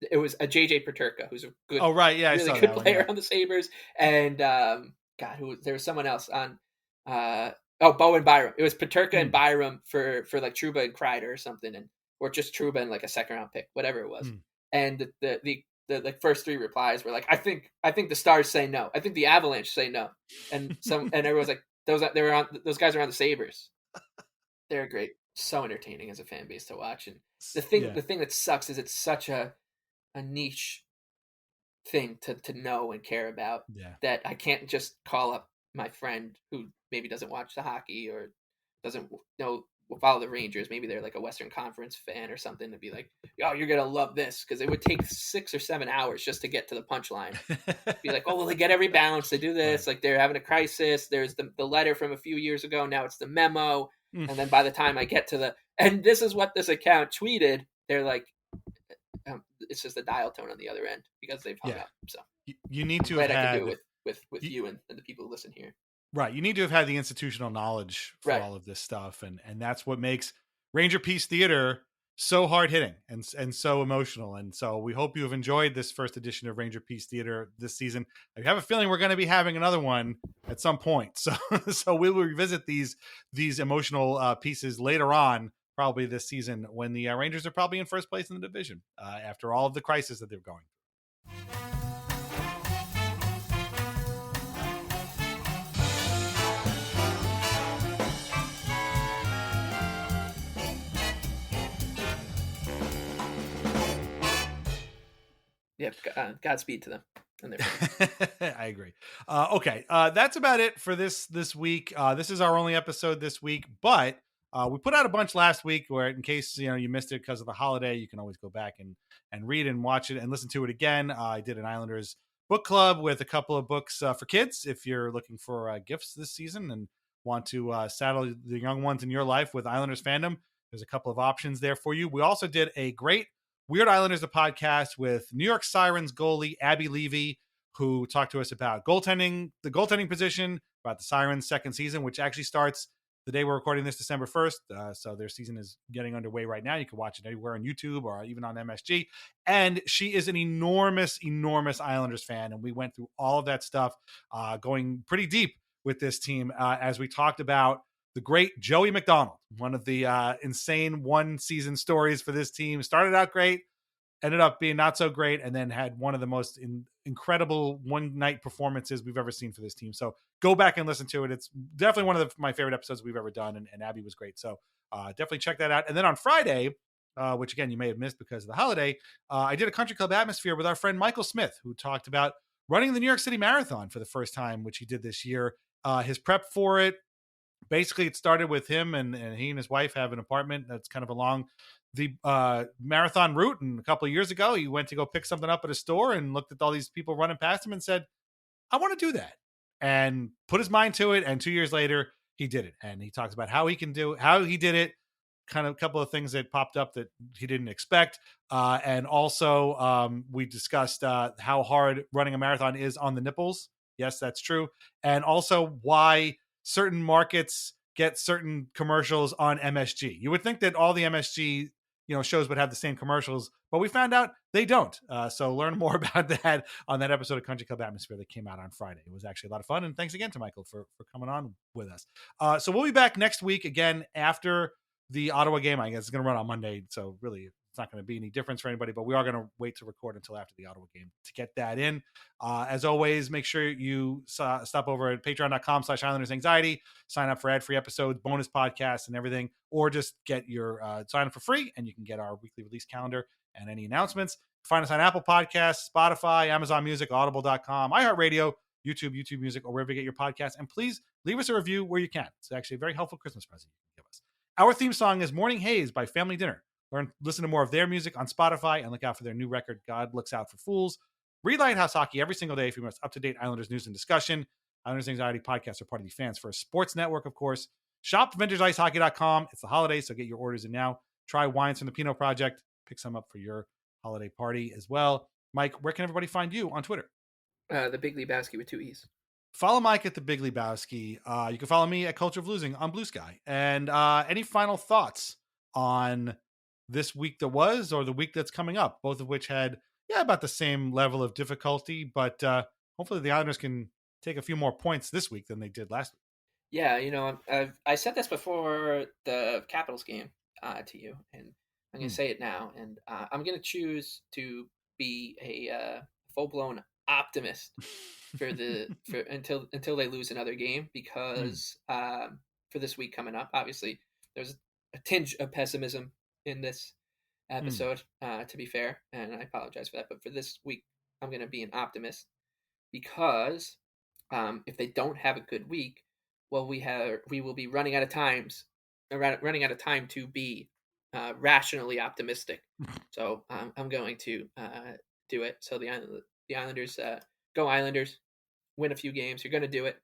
[SPEAKER 2] it was a JJ Peterka, who's a good, really good player on the Sabres, and there was someone else on, Bo and Byram. It was Peterka and Byram for like Trouba and Kreider or something, or just Trouba and like a 2nd-round pick, whatever it was. And the like first 3 replies were like, I think the Stars say no. I think the Avalanche say no, and everyone's like, those guys are on the Sabres. They're great, so entertaining as a fan base to watch. And the thing that sucks is it's such a niche thing to know and care about that I can't just call up my friend who maybe doesn't watch the hockey or doesn't follow the Rangers. Maybe they're like a Western Conference fan or something, to be like, oh, you're gonna love this, because it would take 6 or 7 hours just to get to the punchline. Be like, oh, well, they get every bounce, they do this, like they're having a crisis, there's the letter from a few years ago, now it's the memo. And then by the time I get to and this is what this account tweeted, they're like, it's just the dial tone on the other end because they've hung up. So
[SPEAKER 1] you need to
[SPEAKER 2] have had, I can do it with you and the people who listen here.
[SPEAKER 1] Right. You need to have had the institutional knowledge for all of this stuff. And that's what makes Ranger Piece Theater so hard hitting and so emotional. And so we hope you have enjoyed this first edition of Ranger Piece Theater this season. I have a feeling we're going to be having another one at some point. So we will revisit these emotional pieces later on, probably this season, when the Rangers are probably in first place in the division after all of the crisis that they're going through.
[SPEAKER 2] Yeah, Godspeed to them.
[SPEAKER 1] I agree. Okay, that's about it for this week. This is our only episode this week, but we put out a bunch last week where, in case you missed it because of the holiday, you can always go back and read and watch it and listen to it again. I did an Islanders book club with a couple of books for kids. If you're looking for gifts this season and want to saddle the young ones in your life with Islanders fandom, there's a couple of options there for you. We also did a great Weird Islanders, the podcast with New York Sirens goalie Abby Levy, who talked to us about the goaltending position, about the Sirens' second season, which actually starts the day we're recording this, December 1st. So their season is getting underway right now. You can watch it anywhere on YouTube or even on MSG. And she is an enormous, enormous Islanders fan. And we went through all of that stuff, going pretty deep with this team as we talked about the great Joey McDonald, one of the insane one-season stories for this team. Started out great, ended up being not so great, and then had one of the most incredible one-night performances we've ever seen for this team. So go back and listen to it. It's definitely one of my favorite episodes we've ever done, and Abby was great. So definitely check that out. And then on Friday, which again you may have missed because of the holiday, I did a country club atmosphere with our friend Michael Smith, who talked about running the New York City Marathon for the first time, which he did this year. His prep for it, basically it started with him and he and his wife have an apartment that's kind of along the marathon route. And a couple of years ago, he went to go pick something up at a store and looked at all these people running past him and said, I want to do that, and put his mind to it. And 2 years later, he did it. And he talks about how he did it, kind of a couple of things that popped up that he didn't expect. And also we discussed how hard running a marathon is on the nipples. Yes, that's true. And also why certain markets get certain commercials on MSG. You would think that all the MSG shows would have the same commercials, but we found out they don't. So learn more about that on that episode of Country Club Atmosphere that came out on Friday. It was actually a lot of fun. And thanks again to Michael for coming on with us. So we'll be back next week again after the Ottawa game. I guess it's going to run on Monday. So really, it's not going to be any difference for anybody, but we are going to wait to record until after the Ottawa game to get that in. As always, make sure you stop over at patreon.com/Islanders Anxiety, sign up for ad-free episodes, bonus podcasts and everything, or just get your sign up for free and you can get our weekly release calendar and any announcements. Find us on Apple Podcasts, Spotify, Amazon Music, audible.com, iHeartRadio, YouTube Music, or wherever you get your podcasts. And please leave us a review where you can. It's actually a very helpful Christmas present you can give us. Our theme song is Morning Haze by Family Dinner. Listen to more of their music on Spotify and look out for their new record, God Looks Out for Fools. Read Lighthouse Hockey every single day for your most up-to-date Islanders news and discussion. Islanders Anxiety podcasts are part of the Fans First Sports Network, of course. Shop VintageIceHockey.com. It's the holidays, so get your orders in now. Try wines from the Pinot Project. Pick some up for your holiday party as well. Mike, where can everybody find you on Twitter?
[SPEAKER 2] The Big Lebowski with 2 E's.
[SPEAKER 1] Follow Mike at the Big Lebowski. You can follow me at Culture of Losing on Blue Sky. And any final thoughts on this week that was, or the week that's coming up, both of which had about the same level of difficulty, but hopefully the Islanders can take a few more points this week than they did last week.
[SPEAKER 2] Yeah, I said this before the Capitals game to you, and I'm going to say it now, and I'm going to choose to be a full-blown optimist until they lose another game, because for this week coming up, obviously there's a tinge of pessimism in this episode, to be fair, and I apologize for that. But for this week, I'm going to be an optimist, because if they don't have a good week, well, we will be running out of time to be rationally optimistic. So I'm going to do it. So the Islanders, go Islanders, win a few games. You're going to do it.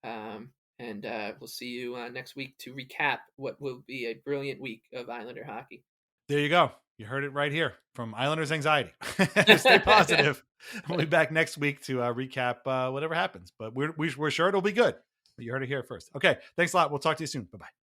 [SPEAKER 2] And we'll see you next week to recap what will be a brilliant week of Islander hockey.
[SPEAKER 1] There you go. You heard it right here from Islanders Anxiety. Stay positive. We'll be back next week to recap whatever happens, but we're sure it'll be good. But you heard it here first. Okay. Thanks a lot. We'll talk to you soon. Bye-bye.